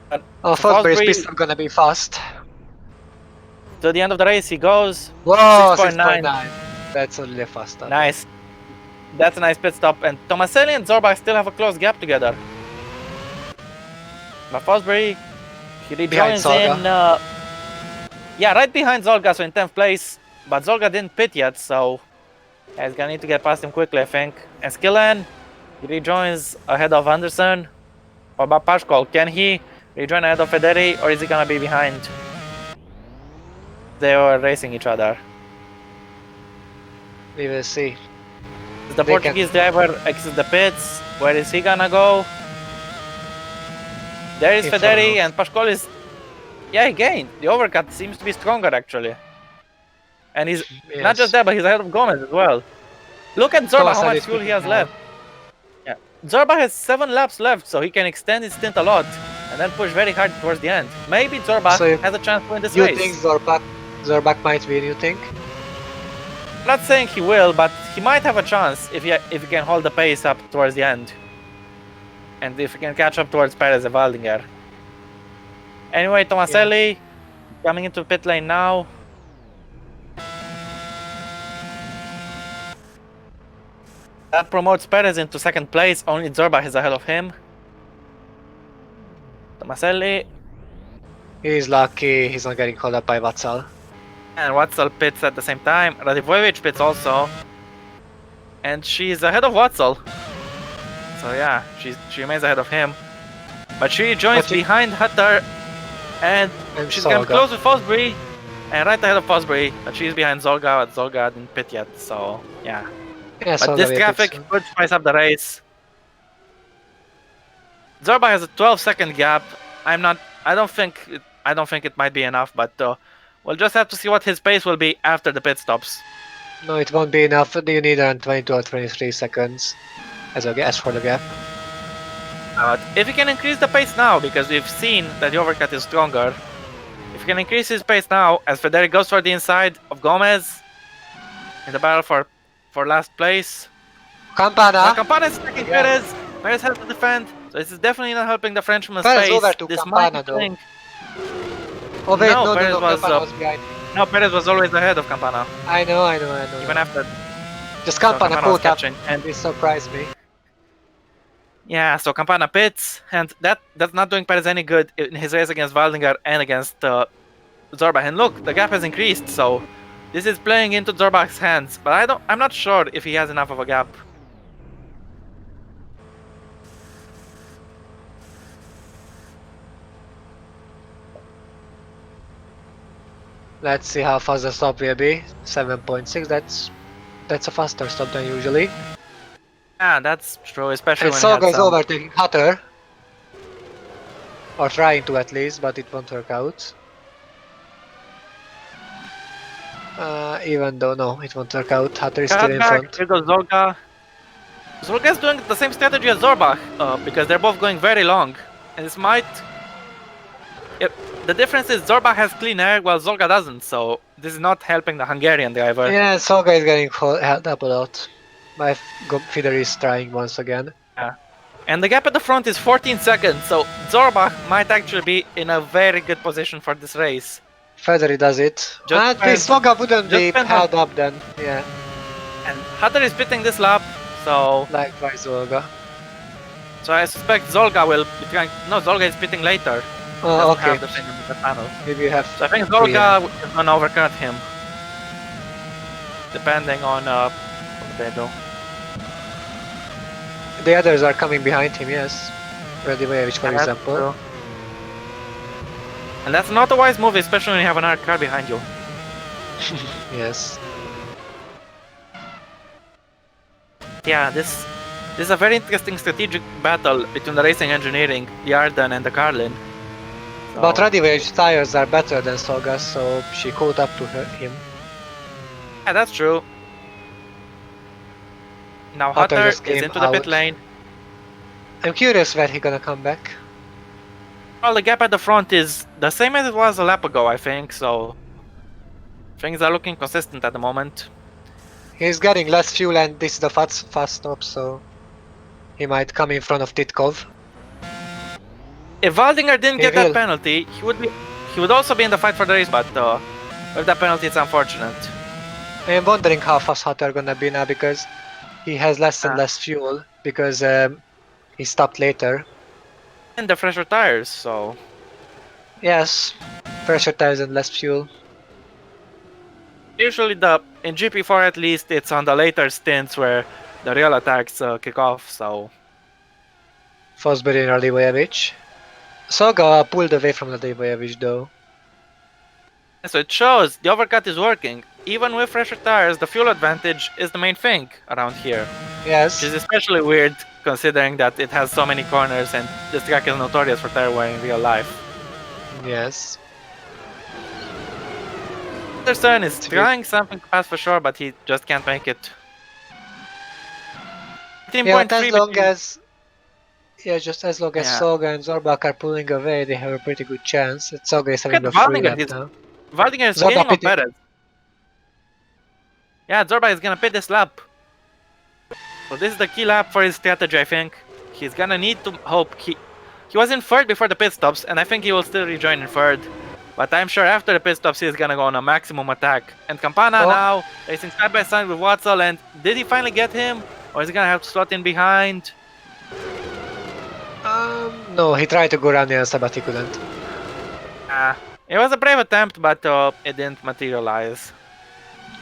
But Oh, so Fosbury's Fosbury, pistol gonna be fast. to the end of the race, he goes. Whoa, 6.9. 6.9. That's only a fast stop. Nice. That's a nice pit stop. And Tomaselli and Zorbach still have a close gap together. But Fosbury, he rejoins in. Yeah, right behind Zolga, so in 10th place. But Zolga didn't pit yet, so yeah, he's gonna need to get past him quickly, I think. And Skillen, he rejoins ahead of Anderson. What about Pashkol? Can he rejoin ahead of Federi, or is he gonna be behind? They were racing each other. We will see. The Portuguese driver exits the pits. Where is he gonna go? There is Federi, and Pashkol is... Yeah, he gained. The overcut seems to be stronger, actually. And he's not just that, but he's ahead of Gomez as well. Look at Zorba, how much fuel he has left. Yeah, Zorba has 7 laps left, so he can extend his stint a lot and then push very hard towards the end. Maybe Zorba has a chance to win this race. You think Zorbach might win, you think? I'm not saying he will, but he might have a chance if he can hold the pace up towards the end. And if he can catch up towards Perez and Waldinger. Anyway, Tomaselli coming into pit lane now. That promotes Perez into 2nd place. Only Zorbach is ahead of him. Tomaselli. He's lucky he's not getting called up by Vatsal. And Watzel pits at the same time. Radivojevic pits also. And she's ahead of Watzel. So yeah, she remains ahead of him. But she joins behind Hutter. And she's getting close with Fosbury. And right ahead of Fosbury. But she's behind Zolga, but Zolga didn't pit yet. So yeah. But this traffic could spice up the race. Zorba has a 12-second gap. I don't think it might be enough, but we'll just have to see what his pace will be after the pit stops. No, it won't be enough. You need around 22 or 23 seconds as for the gap. If he can increase the pace now, because we've seen that the overcut is stronger. If he can increase his pace now, as Federi goes for the inside of Gomez in the battle for last place. Campana. Campana is attacking Perez. Perez has to defend. So this is definitely not helping the Frenchman's Perez pace. over to this Campana though. Oh wait, no, Perez was behind. No, Perez was always ahead of Campana. I know. Even after. Just Campana caught up and it surprised me. Yeah, so Campana pits, and that's not doing Perez any good in his race against Waldinger and against Zorbach. And look, the gap has increased, so this is playing into Zorbach's hands. But I'm not sure if he has enough of a gap. Let's see how fast the stop will be. 7.6. That's a faster stop than usually. Yeah, that's true, especially and when Soga is overtaking Hutter. Or trying to at least, but it won't work out. Even though, no, it won't work out. Hutter is still in front. Here goes Zolga. Zolga is doing the same strategy as Zorbach, because they're both going very long. And this might... The difference is Zorbach has clean air while Zolga doesn't, so this is not helping the Hungarian driver. Yeah, Soga is getting held up a lot. My feeder is trying once again. Yeah. And the gap at the front is 14 seconds, so Zorbach might actually be in a very good position for this race. Federi does it. At least Soga wouldn't be held up then, yeah. And Hutter is pitting this lap, so... Likewise Zolga. So I suspect Zolga will be trying... No, Zolga is pitting later. Oh, okay. Have the thing in the panel. Maybe you have... So I think Zolga is gonna overcut him. Depending on what they do. The others are coming behind him, yes. Radivojevic, for example. True. And that's not a wise move, especially when you have another car behind you. Yes. Yeah, this This is a very interesting strategic battle between the racing engineering, the Arden and the Carlin. But Radivage tires are better than Solgas, so she caught up to him. Yeah, that's true. Now Hutter Hutter just is came into the pit out. lane. I'm curious when he gonna come back. Well, the gap at the front is the same as it was a lap ago, I think, so things are looking consistent at the moment. He's getting less fuel and this is the fast stop, so he might come in front of Titkov. If Waldinger didn't He get that will. penalty, he would also be in the fight for the race, but with that penalty it's unfortunate. I am wondering how fast Hutter gonna be now because he has less and less fuel because he stopped later. And the fresher tires, so Yes, fresher tires and less fuel. usually in GP4 at least it's on the later stints where the real attacks kick off, so Fosbury and Radivojevich. Soga pulled away from Radivojevich though. so it shows the overcut is working. Even with fresher tires, the fuel advantage is the main thing around here. Yes. Which is especially weird considering that it has so many corners and this track is notorious for tire wear in real life. Yes. Anderson is trying something to pass for sure, but he just can't make it. Yeah, but as long between... as just as long as Yeah. Soga and Zorbak are pulling away, they have a pretty good chance. Soga is having Look a at free Waldinger. lap now. Waldinger is Zorba gaining on pitting. Perez. Yeah, Zorba is gonna pit this lap. So this is the key lap for his strategy, I think. He's gonna need to hope he was in third before the pit stops, and I think he will still rejoin in third. But I'm sure after the pit stops he's gonna go on a maximum attack. And Campana now racing side by side with Watzel, and did he finally get him? Or is he gonna have to slot in behind? No, he tried to go around the answer, but he couldn't. It was a brave attempt, but it didn't materialize.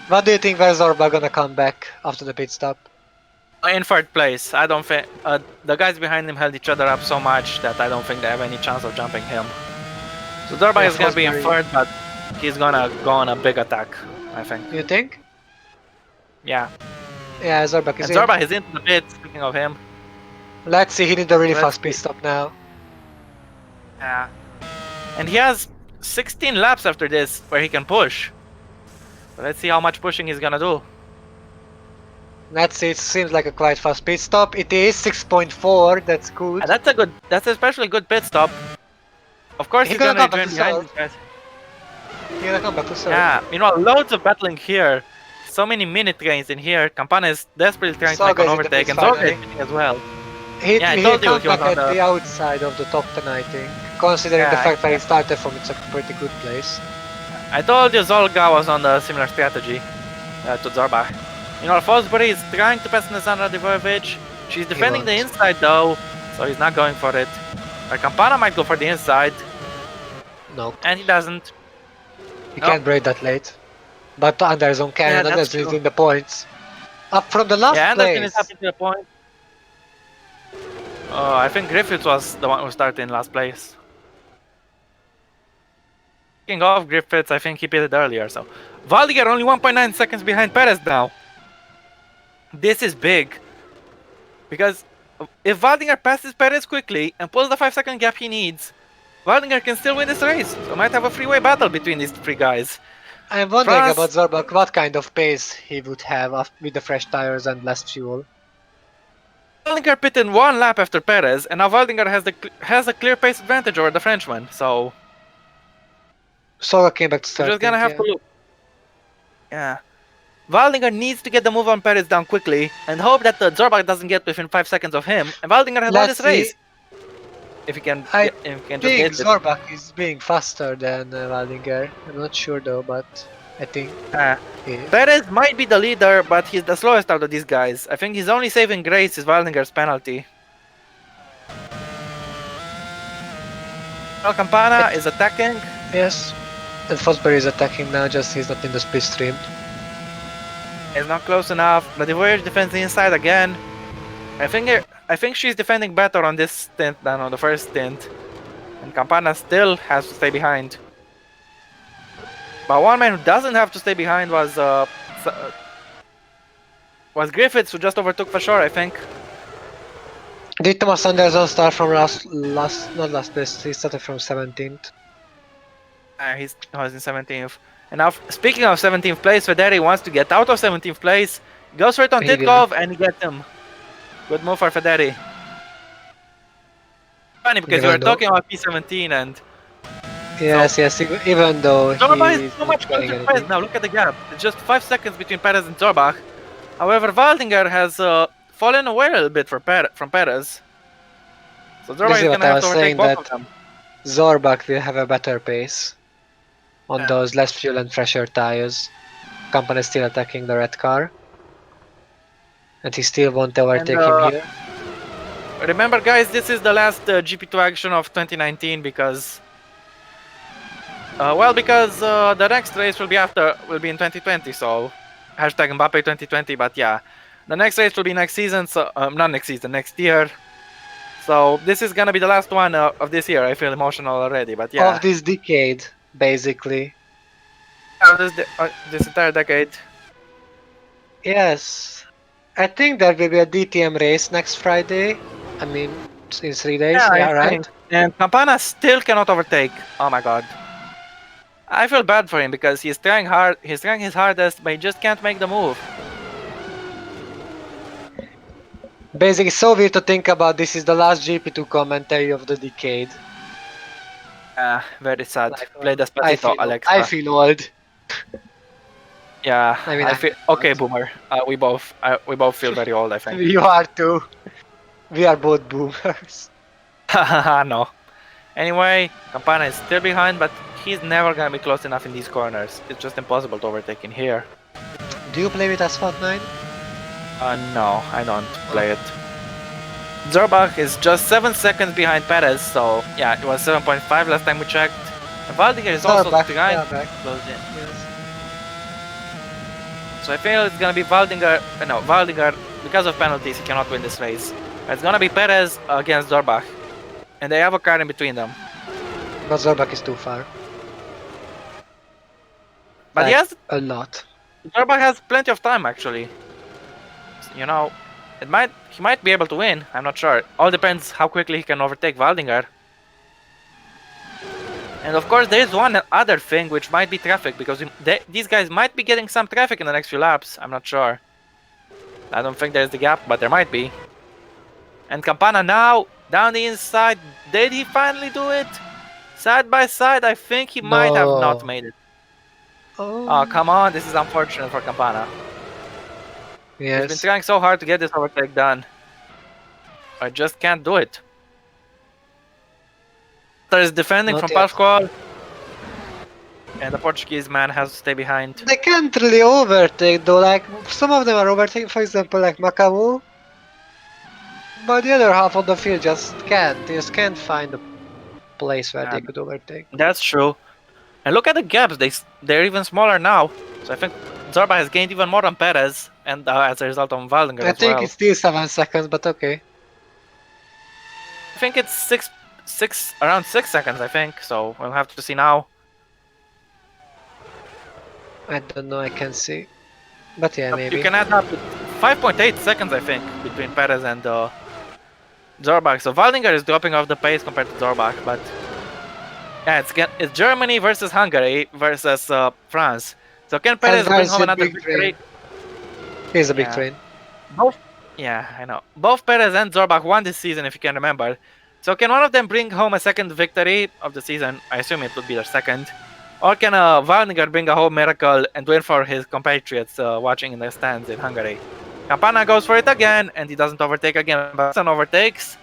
What do you think where's Zorba gonna come back after the pit stop? In third place. I don't think the guys behind him held each other up so much that I don't think they have any chance of jumping him. So Zorba is gonna be in third, but he's gonna go on a big attack, I think. You think? Yeah. Yeah, Zorbak is And Zorba is into the pit, speaking of him. Let's see, he needs a really fast pit stop now. Yeah. And he has 16 laps after this where he can push. So let's see how much pushing he's gonna do. Let's see, it seems like a quite fast pit stop. It is 6.4, that's good. That's especially good pit stop. Of course he's gonna join behind these guys. He's gonna come back to serve. Yeah, loads of battling here. So many minute trains in here. Campana is desperately trying to make an overtake, and Soga is winning as well. He told you comes he was back on at the outside of the top 10, I think. Considering the fact that he started from it's a pretty good place. I told you Zolga was on the similar strategy to Zorba. Fosbury is trying to pass Nazan Radivojevich. She's defending the inside though, so he's not going for it. But Campana might go for the inside. No. And he doesn't. He can't break that late. But Anderson can, and Anderson is in the points. Up from the last place. Anderson is up into the point. I think Griffiths was the one who started in last place. Speaking of Griffiths, I think he pitted earlier, so... Waldinger only 1.9 seconds behind Perez now. This is big. Because if Waldinger passes Perez quickly and pulls the 5-second gap he needs, Waldinger can still win this race. So might have a freeway battle between these three guys. I'm wondering about Zorbak, what kind of pace he would have with the fresh tires and less fuel. Waldinger pitted one lap after Perez, and now Waldinger has a clear pace advantage over the Frenchman, so... Soga came back to start. We're just gonna have to look. Yeah. Waldinger needs to get the move on Perez down quickly, and hope that the Zorbak doesn't get within 5 seconds of him, and Waldinger has won this race. If he can, I think Zorbak is being faster than Waldinger. I'm not sure though, but I think... Perez might be the leader, but he's the slowest out of these guys. I think his only saving grace is Waldinger's penalty. Well, Campana is attacking. Yes. And Fosbury is attacking now, just he's not in the split stream. He's not close enough. Radivojevich defends the inside again. I think she's defending better on this stint than on the first stint. And Campana still has to stay behind. But one man who doesn't have to stay behind was Griffiths, who just overtook for sure, I think. Did Thomas Anderson start from not last place, he started from 17th. He was in 17th. And now, speaking of 17th place, Federi wants to get out of 17th place. Goes right on He Titkov and he gets him. Good move for Federi. Funny because we were talking about P17 and Yes, even though Zorbach is he's so not much getting closer to Perez anything. now. Look at the gap. It's just 5 seconds between Perez and Zorbach. However, Waldinger has fallen away a little bit from Perez. So This Zorbach is is what gonna I have to was overtake saying, both that of them. Zorbach will have a better pace on Yeah. those less fuel and fresher tires. Company is still attacking the red car. And he still won't overtake him here. Remember, guys, this is the last GP2 action of 2019 because, because the next race will be in 2020. So, hashtag Mbappe 2020. But yeah, the next race will be next season. So, not next season, next year. So this is gonna be the last one of this year. I feel emotional already. But yeah, Of this decade, basically. This entire decade. Yes. I think there will be a DTM race next Friday. I mean, in 3 days. Yeah, I Yeah, right? think. And Campana still cannot overtake. Oh my god. I feel bad for him because he's trying hard. He's trying his hardest, but he just can't make the move. Basically, so weird to think about. This is the last GP2 commentary of the decade. Very sad. Like, Play Despacito, Alexa. I feel old. Yeah, I mean, I feel okay, Boomer. We both feel very old, I think. you are too. We are both boomers. No. Anyway, Campana is still behind, but he's never gonna be close enough in these corners. It's just impossible to overtake in here. Do you play with Asphalt 9? No, I don't play it. Zorbach is just 7 seconds behind Perez, so yeah, it was 7.5 last time we checked. And Waldinger is also trying to close in. Yes. So I feel it's gonna be Waldinger. No, Waldinger, because of penalties, he cannot win this race. It's gonna be Perez against Zorbach. And they have a car in between them. But Zorbach is too far. But Like, he has a lot. Zorbach has plenty of time actually. You know, he might be able to win. I'm not sure. All depends how quickly he can overtake Waldinger. And of course, there is one other thing which might be traffic because these guys might be getting some traffic in the next few laps. I'm not sure. I don't think there's the gap, but there might be. And Campana now down the inside. Did he finally do it? Side by side, I think he might have not made it. Oh, come on. This is unfortunate for Campana. Yes. He's been trying so hard to get this overtake done. I just can't do it. There is defending Not from yet. Pascual. And the Portuguese man has to stay behind. They can't really overtake though, like some of them are overtaking, for example like Makamu. But the other half of the field just can't. They just can't find a place where they could overtake. That's true. And look at the gaps, they're even smaller now. So I think Zorba has gained even more on Perez, and as a result on Waldinger I as think well. it's still 7 seconds, but okay. I think it's around 6 seconds, I think. So we'll have to see now. I don't know, I can see. But yeah, maybe. You can add up to 5.8 seconds, I think, between Perez and Zorbach. So Waldinger is dropping off the pace compared to Zorbach, but yeah, it's Germany versus Hungary versus France. So can Perez bring home another victory? He's a big train. Yeah, I know. Both Perez and Zorbach won this season, if you can remember. So can one of them bring home a second victory of the season? I assume it would be their second. Or can Waldinger bring a whole miracle and win for his compatriots watching in the stands in Hungary? Campana goes for it again, and he doesn't overtake again, but Son overtakes.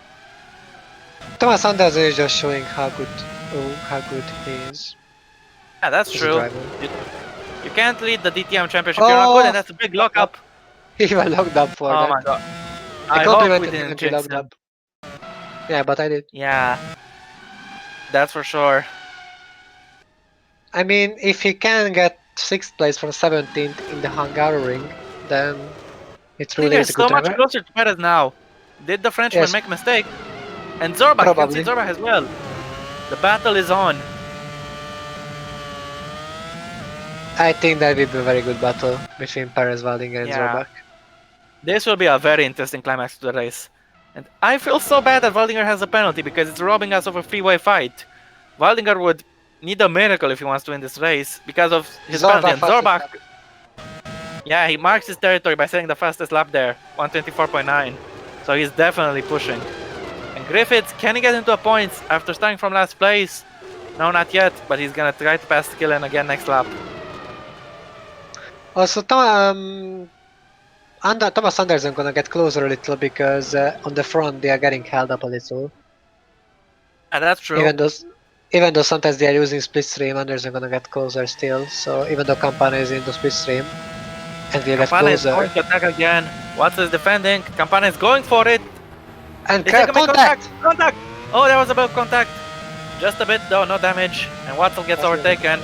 Thomas Anderson is just showing how good he is. Yeah, that's true. You can't lead the DTM championship if you're not good, and that's a big lockup. He was locked up for that. Oh my god. I complimented him until locked up. Yeah, but I did. Yeah. That's for sure. I mean, if he can get 6th place from 17th in the Hungaroring, then it's really a good so much closer to Perez now. Did the Frenchman make a mistake? And Zorbach, you can see Zorbach as well. The battle is on. I think that will be a very good battle between Perez, Waldinger and Zorbach. This will be a very interesting climax to the race. And I feel so bad that Waldinger has a penalty because it's robbing us of a freeway fight. Waldinger would need a miracle if he wants to win this race because of his penalty. And Zorbach, yeah, he marks his territory by setting the fastest lap there, 124.9. So he's definitely pushing. And Griffiths, can he get into a points after starting from last place? No, not yet, but he's gonna try to pass Skillen again next lap. Also, Thomas Anderson gonna get closer a little because on the front they are getting held up a little. And that's true. Even though sometimes they are using split stream, Anderson gonna get closer still. So even though Campana is in the split stream, and we get Campana is closer. going to attack again. Watts is defending. Campana is going for it. And contact! Contact! Oh, there was a bit of contact. Just a bit though, no damage. And Watson gets overtaken.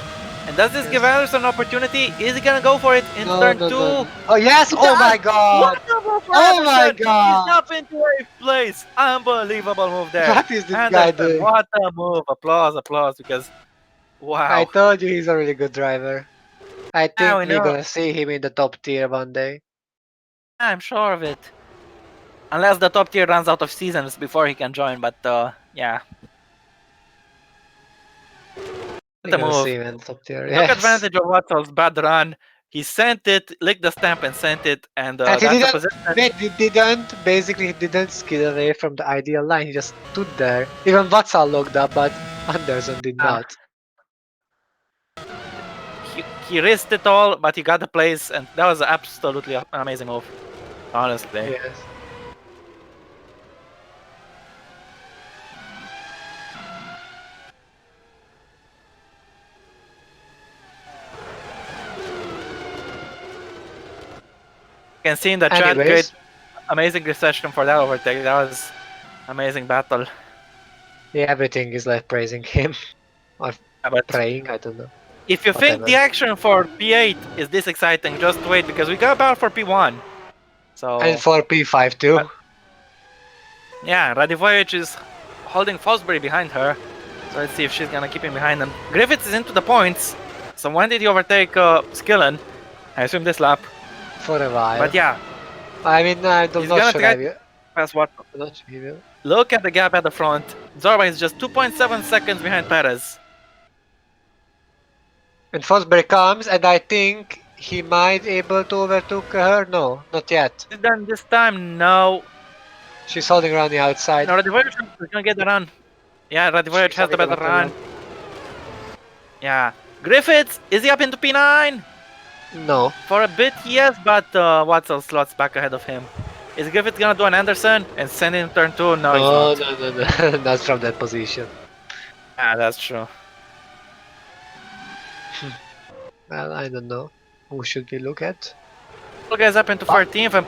And does this give Anderson an opportunity? Is he gonna go for it in turn 2? No. Oh yes! Oh my god! Oh my god! He's up into 8th place. Unbelievable move there. What is this Anderson, guy doing? what a move. Applause because wow. I told you he's a really good driver. I think Yeah, we're gonna see him in the top tier one day. I'm sure of it. Unless the top tier runs out of seasons before he can join, but yeah. We're gonna see him in the top tier. Took advantage of Watson's bad run. He sent it, licked the stamp and sent it, and he that's a position. he didn't skid away from the ideal line. He just stood there. Even Watson looked up, but Anderson did not. He risked it all, but he got the place, and that was absolutely an amazing move. Honestly. Yes. You can see in the chat, great, amazing reception for that overtake. That was amazing battle. Yeah, everything is like praising him. Or praying, I don't know. If you think the action for P8 is this exciting, just wait, because we got battle for P1. So and for P5 too. Yeah, Radivojevic is holding Fosbury behind her. So let's see if she's gonna keep him behind them. Griffiths is into the points. So when did he overtake Skillen? I assume this lap. For a while. But yeah. I mean, I'm not sure. Pass what? Not sure he will. Look at the gap at the front. Zorba is just 2.7 seconds behind Perez. And Fosbury comes, and I think he might able to overtake her. No, not yet. Then this time, no. She's holding around the outside. No, Radivojevic is gonna get the run. Yeah, Radivojevic has the better run. Yeah. Griffiths, is he up into P9? No. For a bit, yes, but Watson slots back ahead of him. Is Griffiths gonna do an Anderson and send him turn 2? No, he's not. No. Not from that position. Yeah, that's true. Well, I don't know. Who should we look at? Look, guys, up into 14th,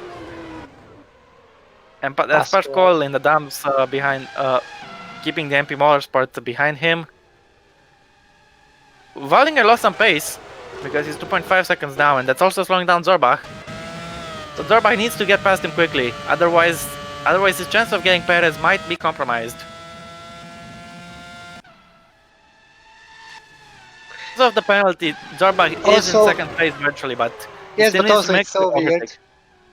and that's Pascal in the dumps behind, keeping the MP Motorsport behind him. Waldinger lost some pace because he's 2.5 seconds down, and that's also slowing down Zorbach. So Zorbach needs to get past him quickly, otherwise his chance of getting Perez might be compromised. Because of the penalty, Zorbach is in second place virtually, but yes, but also it's so weird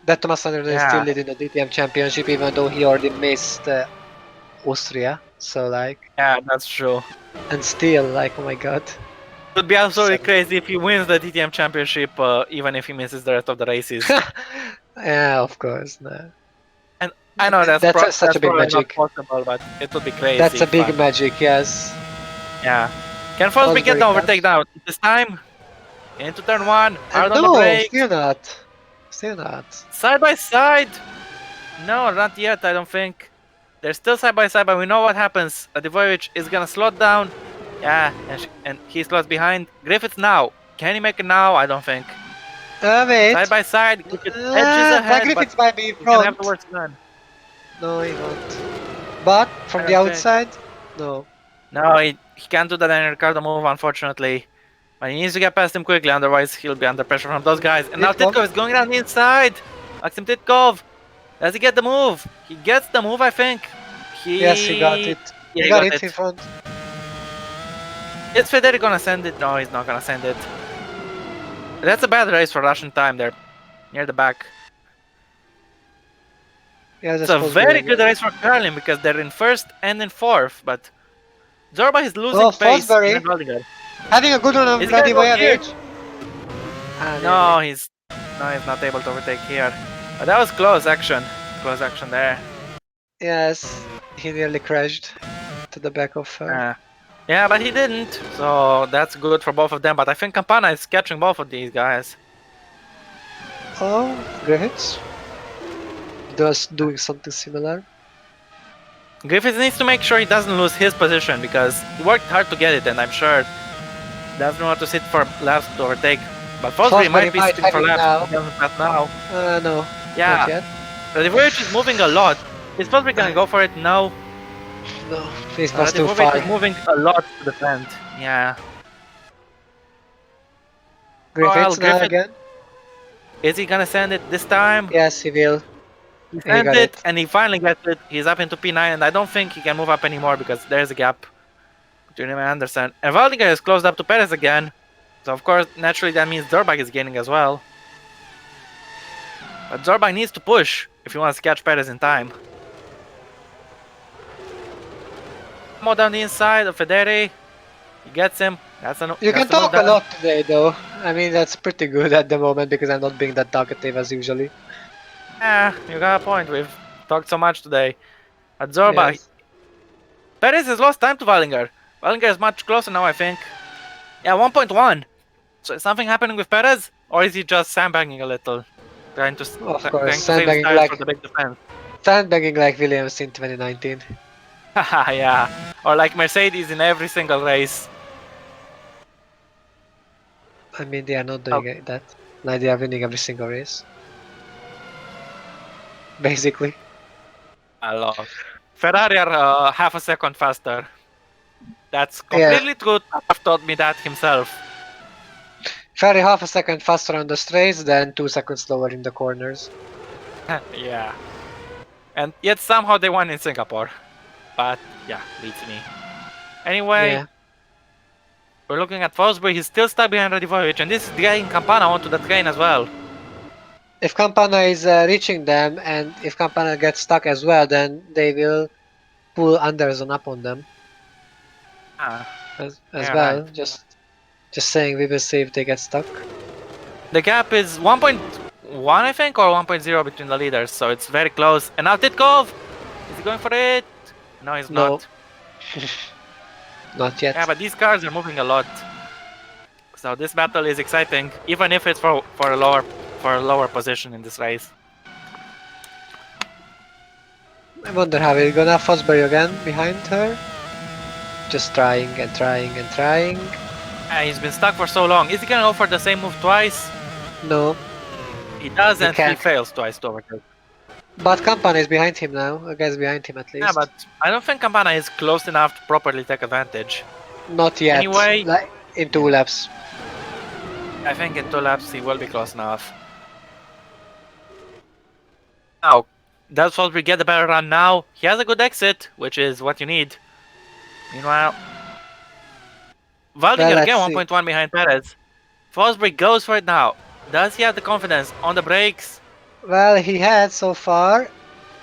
that Thomas Anderson is still leading the DTM championship, even though he already missed Austria. So like, yeah, that's true. And still, like, oh my god. It would be absolutely crazy if he wins the DTM championship, even if he misses the rest of the races. Yeah, of course. No. And I know that's such a big magic. Not possible, but it would be crazy. That's a big magic, yes. Yeah. Can Fosbury get the overtake down? This time? Into turn 1. Hard on the no, brake. still not. Still not. Side by side? No, not yet, I don't think. They're still side by side, but we know what happens. Radivojevic is gonna slot down. Yeah, and he slots behind. Griffiths now. Can he make it now? I don't think. Wait. Side by side. Edges ahead, Griffiths might be in front. Have the worst run. No, he won't. But from the outside, no. No, he can't do the Daniel Ricciardo move, unfortunately. But he needs to get past him quickly, otherwise he'll be under pressure from those guys. And now Titkov is going down the inside. Maxim Titkov. Does he get the move? He gets the move, I think. Yes, he got it. Yeah, he got it in front. Is Federico gonna send it? No, he's not gonna send it. That's a bad race for Russian time. They're near the back. Yeah, It's that's a Fosbury very again. good race for Carlin because they're in first and in fourth, but Zorba is losing Oh, pace Fosbury behind Waldinger. having a good one on Is he gonna go here? Radivojevic. Ah, nearly. No, he's not able to overtake here. But that was close action. Close action there. Yes, he nearly crashed to the back of her. Yeah, but he didn't. So that's good for both of them. But I think Campana is catching both of these guys. Oh, Griffiths does doing something similar. Griffiths needs to make sure he doesn't lose his position because he worked hard to get it, and I'm sure doesn't want to sit for laps to overtake. But Fosbury might be sitting have for it laps. now. He doesn't pass now. No, Yeah, not yet. Radivojevic is moving a lot. Is Fosbury gonna go for it? No. No, this was too Radivojevic far. is moving a lot to the front. Yeah. Griffiths now Griffith, again. is he gonna send it this time? Yes, he will. He He sent got it, it. and he finally gets it. He's up into P9, and I don't think he can move up anymore because there's a gap between him and Anderson. And Waldinger is closed up to Perez again. So, of course, naturally, that means Zorbach is gaining as well. But Zorbach needs to push if he wants to catch Perez in time. More down the inside of Federi. He gets him. You can talk a lot today, though. I mean, that's pretty good at the moment because I'm not being that talkative as usually. Yeah, you got a point. We've talked so much today. But Zorbach, Yes. Perez has lost time to Waldinger. Waldinger is much closer now, I think. Yeah, 1.1. So is something happening with Perez? Or is he just sandbagging a little? Trying to save his tires for the big defense. Sandbagging like Williams in 2019. Haha, yeah. Or like Mercedes in every single race. I mean, they are not doing that. Like, they are winning every single race. Basically. A lot. Ferrari are half a second faster. That's completely true. I've taught me that himself. Ferrari half a second faster on the straights, then 2 seconds slower in the corners. Yeah. And yet somehow they won in Singapore. But yeah, beats me. Anyway, we're looking at Fosbury. He's still stuck behind Radivojevic, and this is dragging Campana onto the train as well. If Campana is reaching them, and if Campana gets stuck as well, then they will pull Anderson up on them. As well. Right. Just saying, we will see if they get stuck. The gap is 1.1, I think, or 1.0 between the leaders, so it's very close. And now Titkov! Is he going for it? No, he's not. Not yet. Yeah, but these cars are moving a lot. So this battle is exciting, even if it's for a lower position in this race. I wonder how we're gonna Fosbury again behind her. Just trying and trying and trying. Yeah, he's been stuck for so long. Is he gonna go for the same move twice? No. He does, and he fails twice to overtake. But Campana is behind him now. A guy's behind him at least. Yeah, but I don't think Campana is close enough to properly take advantage. Not yet. Anyway, like in 2 laps. I think in 2 laps he will be close enough. Now, does Fosbury get the better run now? He has a good exit, which is what you need. Meanwhile, Waldinger again 1.1 behind Perez. Fosbury goes for it now. Does he have the confidence on the brakes? Well, he had so far.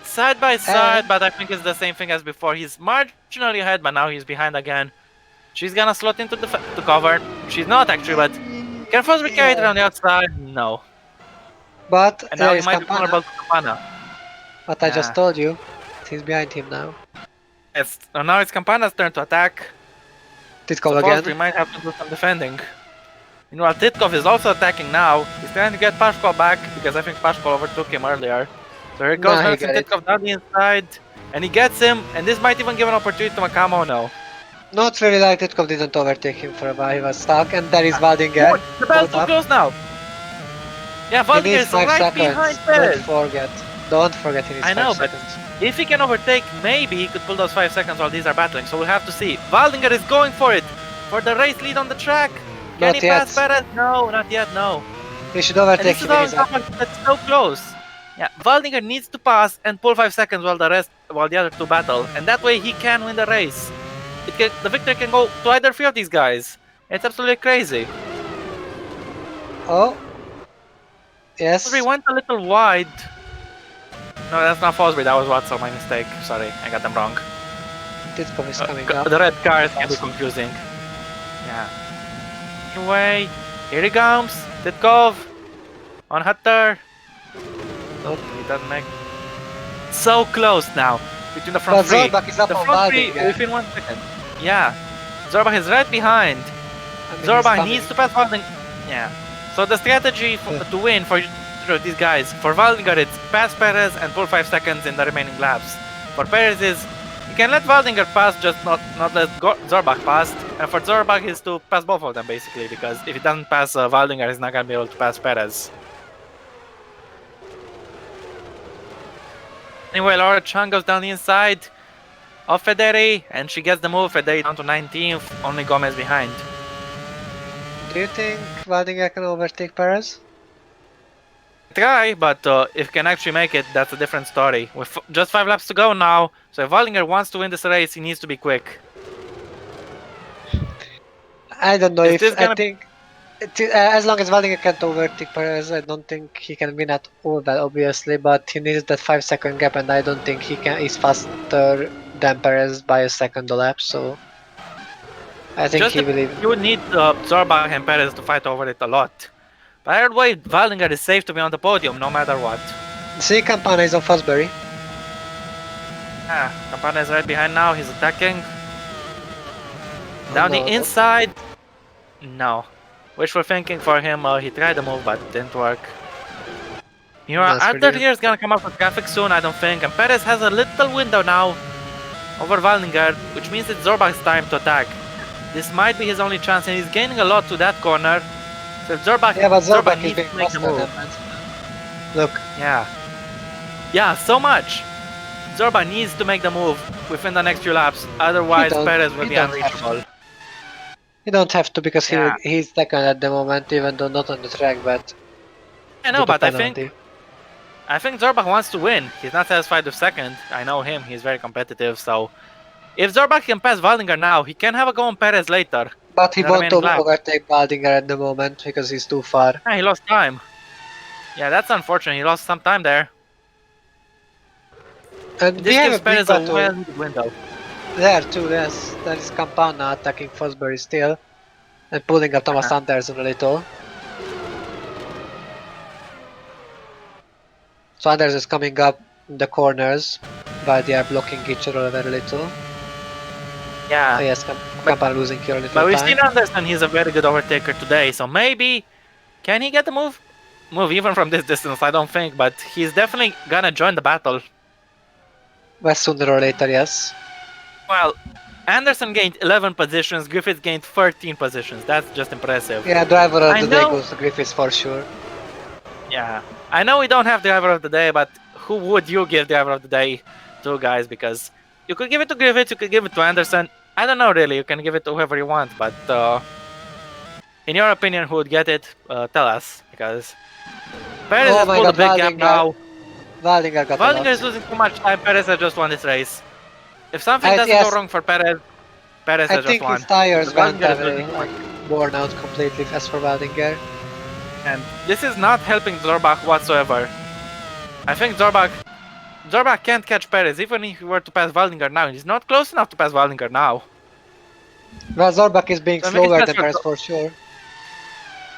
Side by side, but I think it's the same thing as before. He's marginally ahead, but now he's behind again. She's gonna slot into the cover. She's not actually, but can Fosbury carry it on the outside? No. But and now he might be vulnerable to Campana. But I just told you, he's behind him now. Yes, now it's Campana's turn to attack. Titkov again. Fosbury might have to do some defending. Meanwhile, Titkov is also attacking now. He's trying to get Pashkov back because I think Pashkov overtook him earlier. So here goes Titkov down the inside, and he gets him, and this might even give an opportunity to Makamo now. Not really like Titkov didn't overtake him for a while, he was stuck, and there is Waldinger. The battle's so close now. Yeah, Waldinger is right behind Perez. Don't forget he needs 5 seconds. I know, but if he can overtake, maybe he could pull those 5 seconds while these are battling, so we'll have to see. Waldinger is going for it, for the race lead on the track. Can he pass Perez? No, not yet, no. He should overtake him. That's so close. Yeah, Waldinger needs to pass and pull 5 seconds while the other two battle, and that way he can win the race. The victory can go to either 3 of these guys. It's absolutely crazy. Oh. Yes. We went a little wide. No, that's not Fosbury. That was Watson. My mistake. Sorry, I got them wrong. Titkov is coming up. The red cars can be confusing. Yeah. Anyway, here he comes. Titkov on Hutter. Nope. He doesn't make. So close now between the front But three. Zorbach is up The on front three Waldinger. within 1 second. Yeah. Zorbach is right behind. I mean, Zorbach he's needs to pass Waldinger. Yeah. So the strategy to win for these guys, for Waldinger, it's pass Perez and pull 5 seconds in the remaining laps. For Perez is you can let Waldinger pass, just not let Zorbach pass. And for Zorbach is to pass both of them basically, because if he doesn't pass Waldinger, he's not gonna be able to pass Perez. Anyway, Laura Chang goes down the inside of Federi, and she gets the move. Federi down to 19th, only Gomez behind. Do you think Waldinger can overtake Perez? Try, but if can actually make it, that's a different story. With just 5 laps to go now, so if Waldinger wants to win this race, he needs to be quick. I don't know Is this if I gonna- think as long as Waldinger can't overtake Perez, I don't think he can win at all. That obviously, but he needs that 5-second gap, and I don't think he can. He's faster than Perez by a second a lap, so I think he will. You would need Zorbach and Perez to fight over it a lot. But either way, Waldinger is safe to be on the podium no matter what. See, Campana is on Fosbury. Ah, Campana is right behind now. He's attacking. Down no. the inside. No. Wishful thinking for him. He tried the move, but didn't work. You know, That's Arthur brilliant. here is gonna come up with traffic soon, I don't think. And Perez has a little window now over Waldinger, which means it's Zorbach's time to attack. This might be his only chance, and he's gaining a lot to that corner. So if Zorbach, Yeah, but Zorbach is needs being to make the faster move. than Perez. Look, Yeah. Yeah, so much. Zorbach needs to make the move within the next few laps, otherwise Perez will he be don't have unreachable. you don't have to because Yeah. he's second at the moment, even though not on the track, but I know, due to but penalty. I think Zorbach wants to win. He's not satisfied with second. I know him, he's very competitive, so if Zorbach can pass Waldinger now, he can have a go on Perez later. But he in the won't remaining lap. overtake Waldinger at the moment because he's too far. Ah, he lost time. Yeah, that's unfortunate. He lost some time there. And This we have gives a big Perez a battle well-needed window. there too, yes. There is Campana attacking Fosbury still and pulling up Thomas Anderson a little. So Anderson is coming up in the corners while they are blocking each other a very little. Yeah. Oh yes, Campana losing here a little But we've time. seen Anderson, he's a very good overtaker today, so maybe can he get the move? Move even from this distance, I don't think, but he's definitely gonna join the battle. Well, sooner or later, yes. Well, Anderson gained 11 positions, Griffiths gained 13 positions. That's just impressive. Yeah, driver of I the day know- goes to Griffiths for sure. Yeah. I know we don't have driver of the day, but who would you give driver of the day to, guys? Because you could give it to Griffiths, you could give it to Anderson. I don't know really, you can give it to whoever you want, but in your opinion, who would get it? Tell us, because Perez Oh has my pulled a God, big gap Waldinger. now. Waldinger got a Waldinger lot. is losing too much time, Perez has just won this race. If something doesn't yes. go wrong for Perez, Perez I has just think won. his tires went Waldinger is losing like worn out completely as for Waldinger. And this is not helping Zorbach whatsoever. I think Zorbach can't catch Perez, even if he were to pass Waldinger now. He's not close enough to pass Waldinger now. Well, Zorbach is being So maybe slower it's than best Perez for for sure.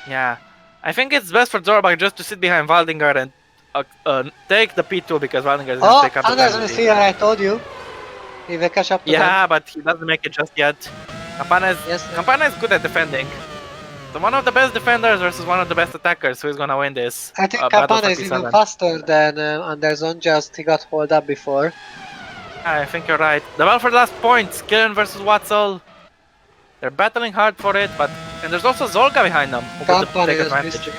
Yeah. I think it's best for Zorbach just to sit behind Waldinger and take the P2 because Waldinger is going Oh, to take up the Anderson is penalty. here, I told you. He will catch up to them. Yeah, but he doesn't make it just yet. Campana Yes. is good at defending. So one of the best defenders versus one of the best attackers. Who is going to win this? I think Battle Campana is 47? even faster than Anderson, just he got hold up before. I think you're right. The battle for the last point, Skillen versus Watzel. They're battling hard for it, and there's also Zolga behind them who could Campana take is advantage. missing.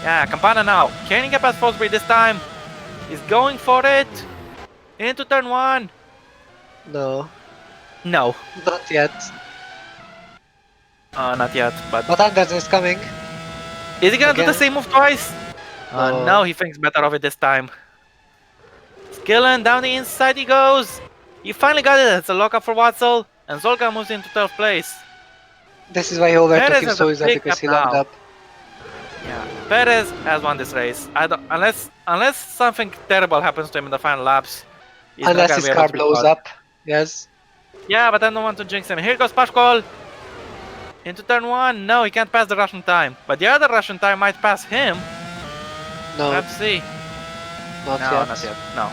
Yeah, Campana now. Can he get past Fosbury this time? He's going for it. Into turn 1. No, No, not yet. not yet. But But Anderson is coming. is he gonna do the again? same move twice? No. No, he thinks better of it this time. Skillen down the inside he goes. He finally got it. It's a lockup for Watzel, and Zolga moves into 12th place. This is why he overtook Perez him has so a easily big because gap he locked now. up. Yeah, Perez has won this race. I don't unless something terrible happens to him in the final laps. He's not Unless gonna his be able car to be blows caught. up. Yes. Yeah, but I don't want to jinx him. Here goes Pascual into turn 1. No, he can't pass the Russian time. But the other Russian time might pass him. No, We'll have to see. not No, yet. not yet. No.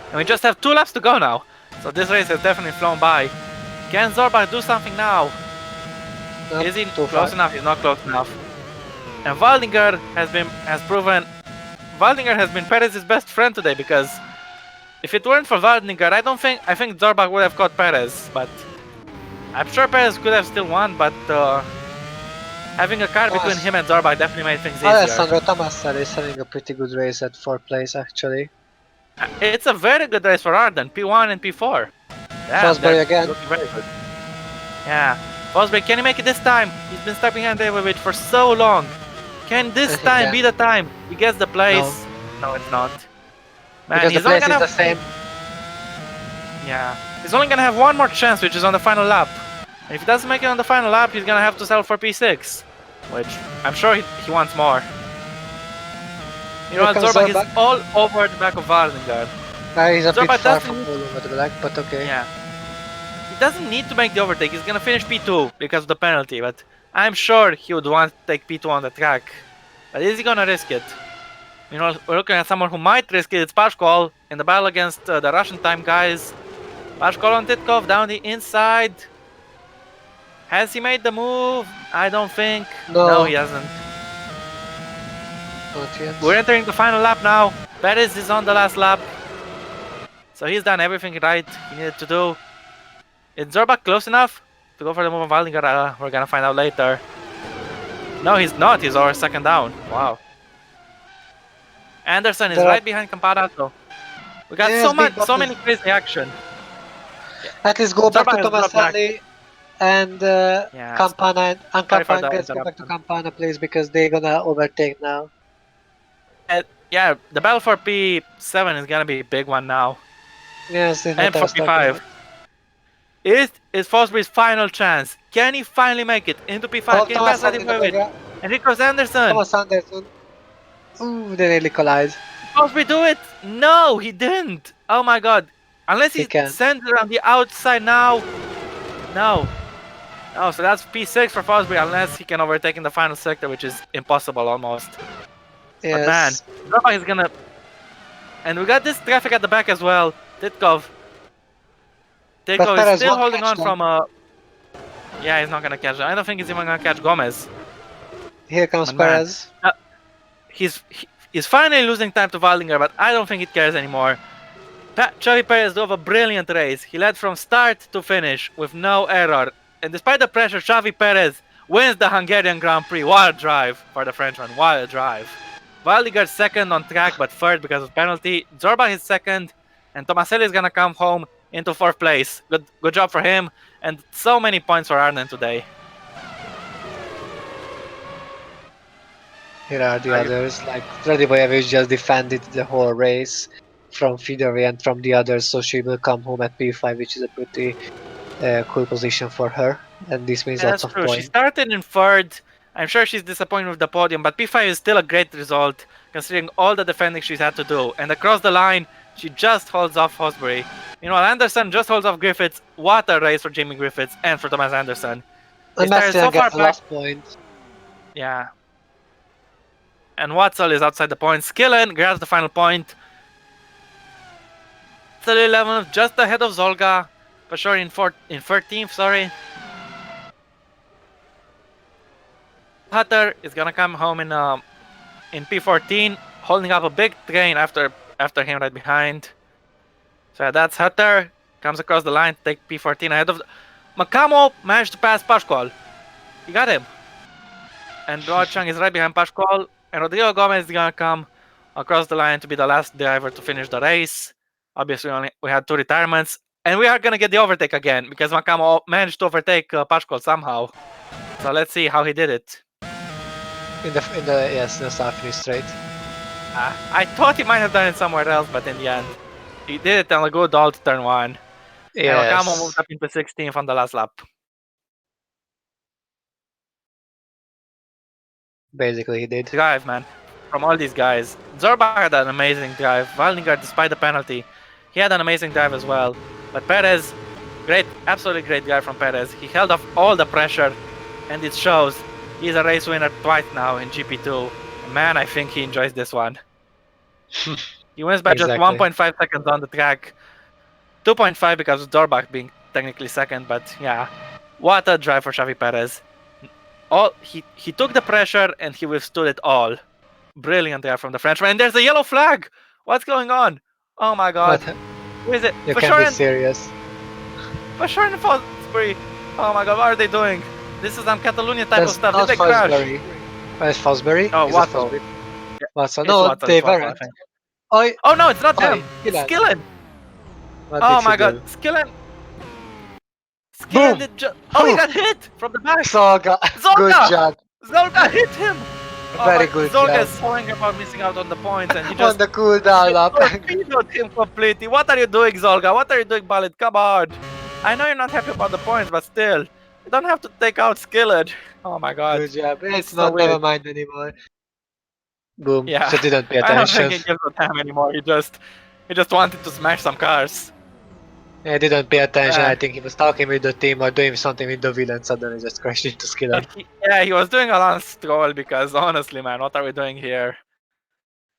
And we just have 2 laps to go now. So this race has definitely flown by. Can Zorbach do something now? Nope, Is he too close far. enough? He's not close enough. And Waldinger has proven Waldinger has been Perez's best friend today, because if it weren't for Waldinger, I think Zorbach would have caught Perez, but I'm sure Perez could have still won, but having a car between him and Zorbach definitely made things easier. Alessandro Tomassari is having a pretty good race at 4th place actually. It's a very good race for Arden, P1 and P4. Damn, Fosbury they're again. looking very good. Yeah. Fosbury, can he make it this time? He's been stuck behind David for so long. Can this time be the time? He gets the place. No, it's not. Man, Because the he's only place gonna is the same. Yeah. He's only gonna have one more chance, which is on the final lap. And if he doesn't make it on the final lap, he's gonna have to settle for P6. Which I'm sure he wants more. You know what, Zorbach is all over the back of Waldinger. He's a bit Zorbach far from all over the back, but okay. Yeah. He doesn't need to make the overtake. He's gonna finish P2 because of the penalty, but I'm sure he would want to take P2 on the track. But is he gonna risk it? You know, we're looking at someone who might risk it. It's Pascual in the battle against the Russian time guys. Pascual on Titkov down the inside. Has he made the move? I don't think. No, he hasn't. Not yet. We're entering the final lap now. Perez is on the last lap. So he's done everything right he needed to do. Is Zorbach close enough to go for the move on Waldinger? We're gonna find out later. No, he's not. He's our second down. Wow. Anderson is right behind Campanato. We got so many crazy action. At least go back to Tomaselli and Campana, and Campana gets go back to Campana, please, because they're gonna overtake now. Yeah, the battle for P7 is gonna be a big one now. Yes, and for P5. It is Fosbury's final chance. Can he finally make it into P5? Can he pass Radimovic? And here goes Anderson. Thomas Anderson. Ooh, they nearly collide. Fosbury do it? No, he didn't. Oh my god. Unless he sends it on the outside now. No. Oh, so that's P6 for Fosbury, unless he can overtake in the final sector, which is impossible almost. Yes. But man, Zorbach is gonna... And we got this traffic at the back as well. Titkov is still holding on from a... Yeah, he's not gonna catch them. I don't think he's even gonna catch Gomez. Here comes Perez. He's finally losing time to Waldinger, but I don't think he cares anymore. Xavi Perez drove a brilliant race. He led from start to finish with no error. And despite the pressure, Xavi Perez wins the Hungarian Grand Prix. Wild drive for the Frenchman. Wild drive. Waldinger second on track, but third because of penalty. Zorbach is second, and Tomaselli is gonna come home into 4th place. Good job for him, and so many points for Arden today. Here are the others, like Radivojevic just defended the whole race from Fidori and from the others, so she will come home at P5, which is a pretty cool position for her, and this means lots of points. She started in 3rd. I'm sure she's disappointed with the podium, but P5 is still a great result, considering all the defending she's had to do. And across the line, she just holds off Fosbury. You know, Anderson just holds off Griffiths. What a race for Jamie Griffiths and for Thomas Anderson. And that's so far the last point. Yeah. And Watzel is outside the point. Skillen grabs the final point. Still 11th, just ahead of Zolga. For sure in 13th, sorry. Hutter is gonna come home in P14, holding up a big train after him right behind. So that's Hutter. Comes across the line to take P14 ahead of... Macamo managed to pass Pascual. He got him. And Rochang is right behind Pascual. And Rodrigo Gomez is gonna come across the line to be the last driver to finish the race. Obviously, we had 2 retirements. And we are gonna get the overtake again, because Macamo managed to overtake Pascual somehow. So let's see how he did it. In the start finish straight. I thought he might have done it somewhere else, but in the end, he did it on a good old turn 1. Yes. And Macamo moved up into 16th on the last lap. Basically, he did. Drive, man, from all these guys. Zorbach had an amazing drive. Waldinger, despite the penalty, he had an amazing drive as well. But Perez, great, absolutely great guy from Perez. He held off all the pressure, and it shows. He's a race winner twice now in GP2. Man, I think he enjoys this one. He wins by just Exactly. 1.5 seconds on the track. 2.5 because of Zorbach being technically second, but yeah. What a drive for Xavi Perez. He took the pressure and he withstood it all. Brilliant there from the Frenchman. And there's a yellow flag. What's going on? Oh my god. What? Who is it? You can't be For serious. sure in Fosbury. Oh my god, what are they doing? This is some Catalonia type of That's stuff. not Did they crash? Fosbury. Where's Fosbury? Oh, Is it Watson. Fosbury? Yeah, Watson. it's No, Watson, they it's Watson, I weren't. think. Oi, Oh no, it's not oi, them. It's Skillen. What Oh did my he god, do? Skillen. Boom! Did oh, he Whew. got hit from the back. Zorga, good Zorga! job. Zorga hit him. Very good Zorga job. is sorry about missing out on the points, and he On just the cooldown lap. torpedoed him completely. What are you doing, Zorga? What are you doing, Ballet? Come on. I know you're not happy about the points, but still, you don't have to take out Skilled. Oh my god. Good job. It's So not weird. never mind anymore. Boom. Yeah. So didn't pay I don't think attention. he gives a damn anymore. He just wanted to smash some cars. Yeah, didn't pay attention. Man. I think he was talking with the team or doing something with the villain. Suddenly just crashed into Skiller. He was doing a Lance Stroll because honestly, man, what are we doing here?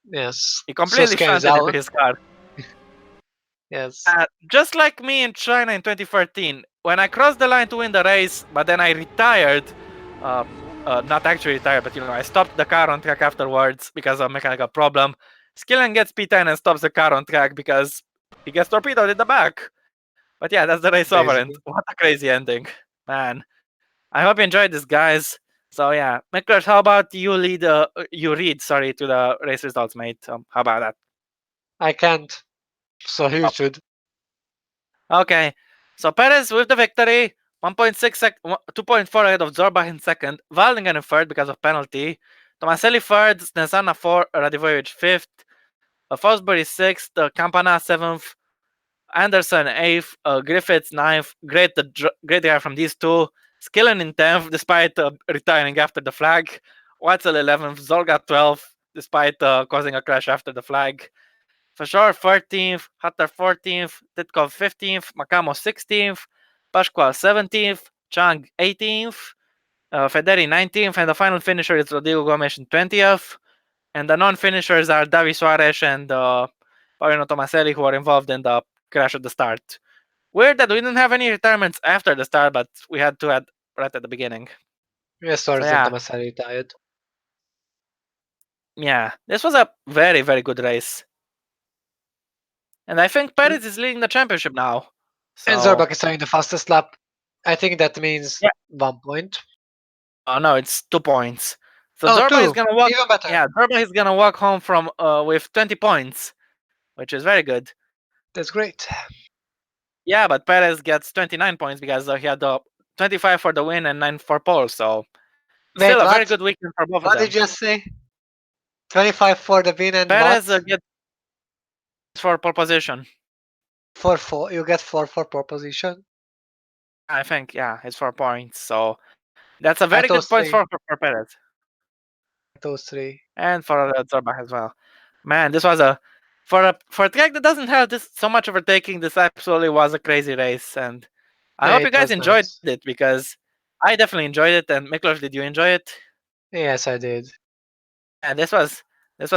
Yes. He completely Suske is shunted into out. his car. Yes. Just like me in China in 2013, when I crossed the line to win the race, but then I retired, not actually retired, but I stopped the car on track afterwards because of a mechanical problem. Skillen gets P10 and stops the car on track because he gets torpedoed in the back. But yeah, that's the race over, and Basically. what a crazy ending, man. I hope you enjoyed this, guys. So yeah, Miklos, how about you read to the race results, mate? How about that? I can't. So you Oh. should. Okay, so Perez with the victory, 2.4 ahead of Zorbach in second, Waldinger in third because of penalty, Tomaselli third, Snezana 4, Radivojevic fifth, Fosbury sixth, Campana seventh, Anderson eighth, Griffiths ninth. Great guy from these two. Skillen in 10th, despite retiring after the flag. Watzel 11th, Zorga 12th, despite causing a crash after the flag. For sure, 13th, Hatter 14th, Titkov 15th, Makamo 16th, Pascual 17th, Chang 18th, Federi 19th, and the final finisher is Rodrigo Gomes in 20th. And the non-finishers are Davi Suarez and Paulino Tomaselli, who are involved in the crash at the start. Weird that we didn't have any retirements after the start, but we had to right at the beginning. Yes, Suarez and Tomaselli retired. Yeah, this was a very, very good race. And I think Perez is leading the championship now. So... And Zorbach is having the fastest lap. I think that means 1 point. Oh no, it's 2 points. So Oh, Zorbach 2. is gonna walk. Even better. Yeah, Zorbach is gonna walk home from with 20 points, which is very good. That's great. Yeah, but Perez gets 29 points because he had 25 for the win and 9 for pole. So still a very good weekend for both of them. What did you just say? 25 for the win and Perez what? gets for pole position. 4. You get 4 for pole position? I think, yeah, it's 4 points. So that's a very good point for Perez. Those 3. And for Zorbach as well. Man, this was for a track that doesn't have this so much overtaking. This absolutely was a crazy race, and I hope you guys enjoyed it because I definitely enjoyed it. And Miklos, did you enjoy it? Yes, I did. And this was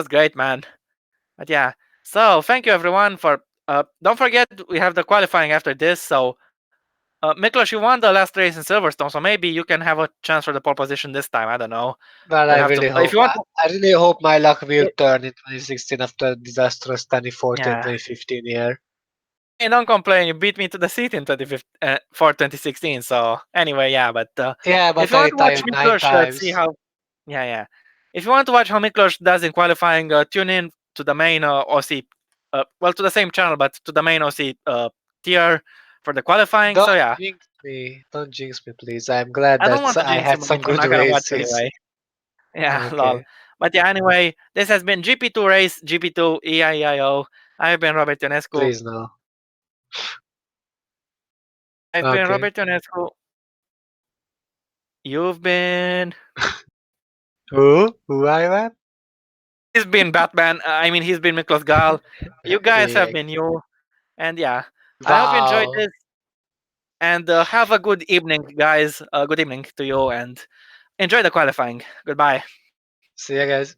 great, man. But yeah, so thank you everyone for. Don't forget we have the qualifying after this. So Miklos, you won the last race in Silverstone, so maybe you can have a chance for the pole position this time. I don't know. Well, I really hope. If you want I really hope my luck will turn in 2016 after disastrous 2014 Yeah. 2015 year. Hey, don't complain. You beat me to the seat in 2016. So anyway, yeah. But Yeah, but if you I want to watch retired 9 Miklos, times. see how. Yeah. If you want to watch how Miklos does in qualifying, tune in to the main OC. Well, to the same channel, but to the main OC tier for the qualifying. Don't So yeah. Don't jinx me, please. I'm glad I don't that want to I jinx had you, some but you're good not gonna watch races. anyway. Yeah, Okay. lol. But yeah, anyway, this has been GP2 race, GP2 EIEIO. I've been Robert Ionescu. Please no. I've been Robert Ionescu. You've been Who I am? He's been Batman. I mean, he's been Miklos Gal. You guys have Yeah. been you. And yeah, I hope you enjoyed Wow. this. And have a good evening, guys. Good evening to you. And enjoy the qualifying. Goodbye. See you guys.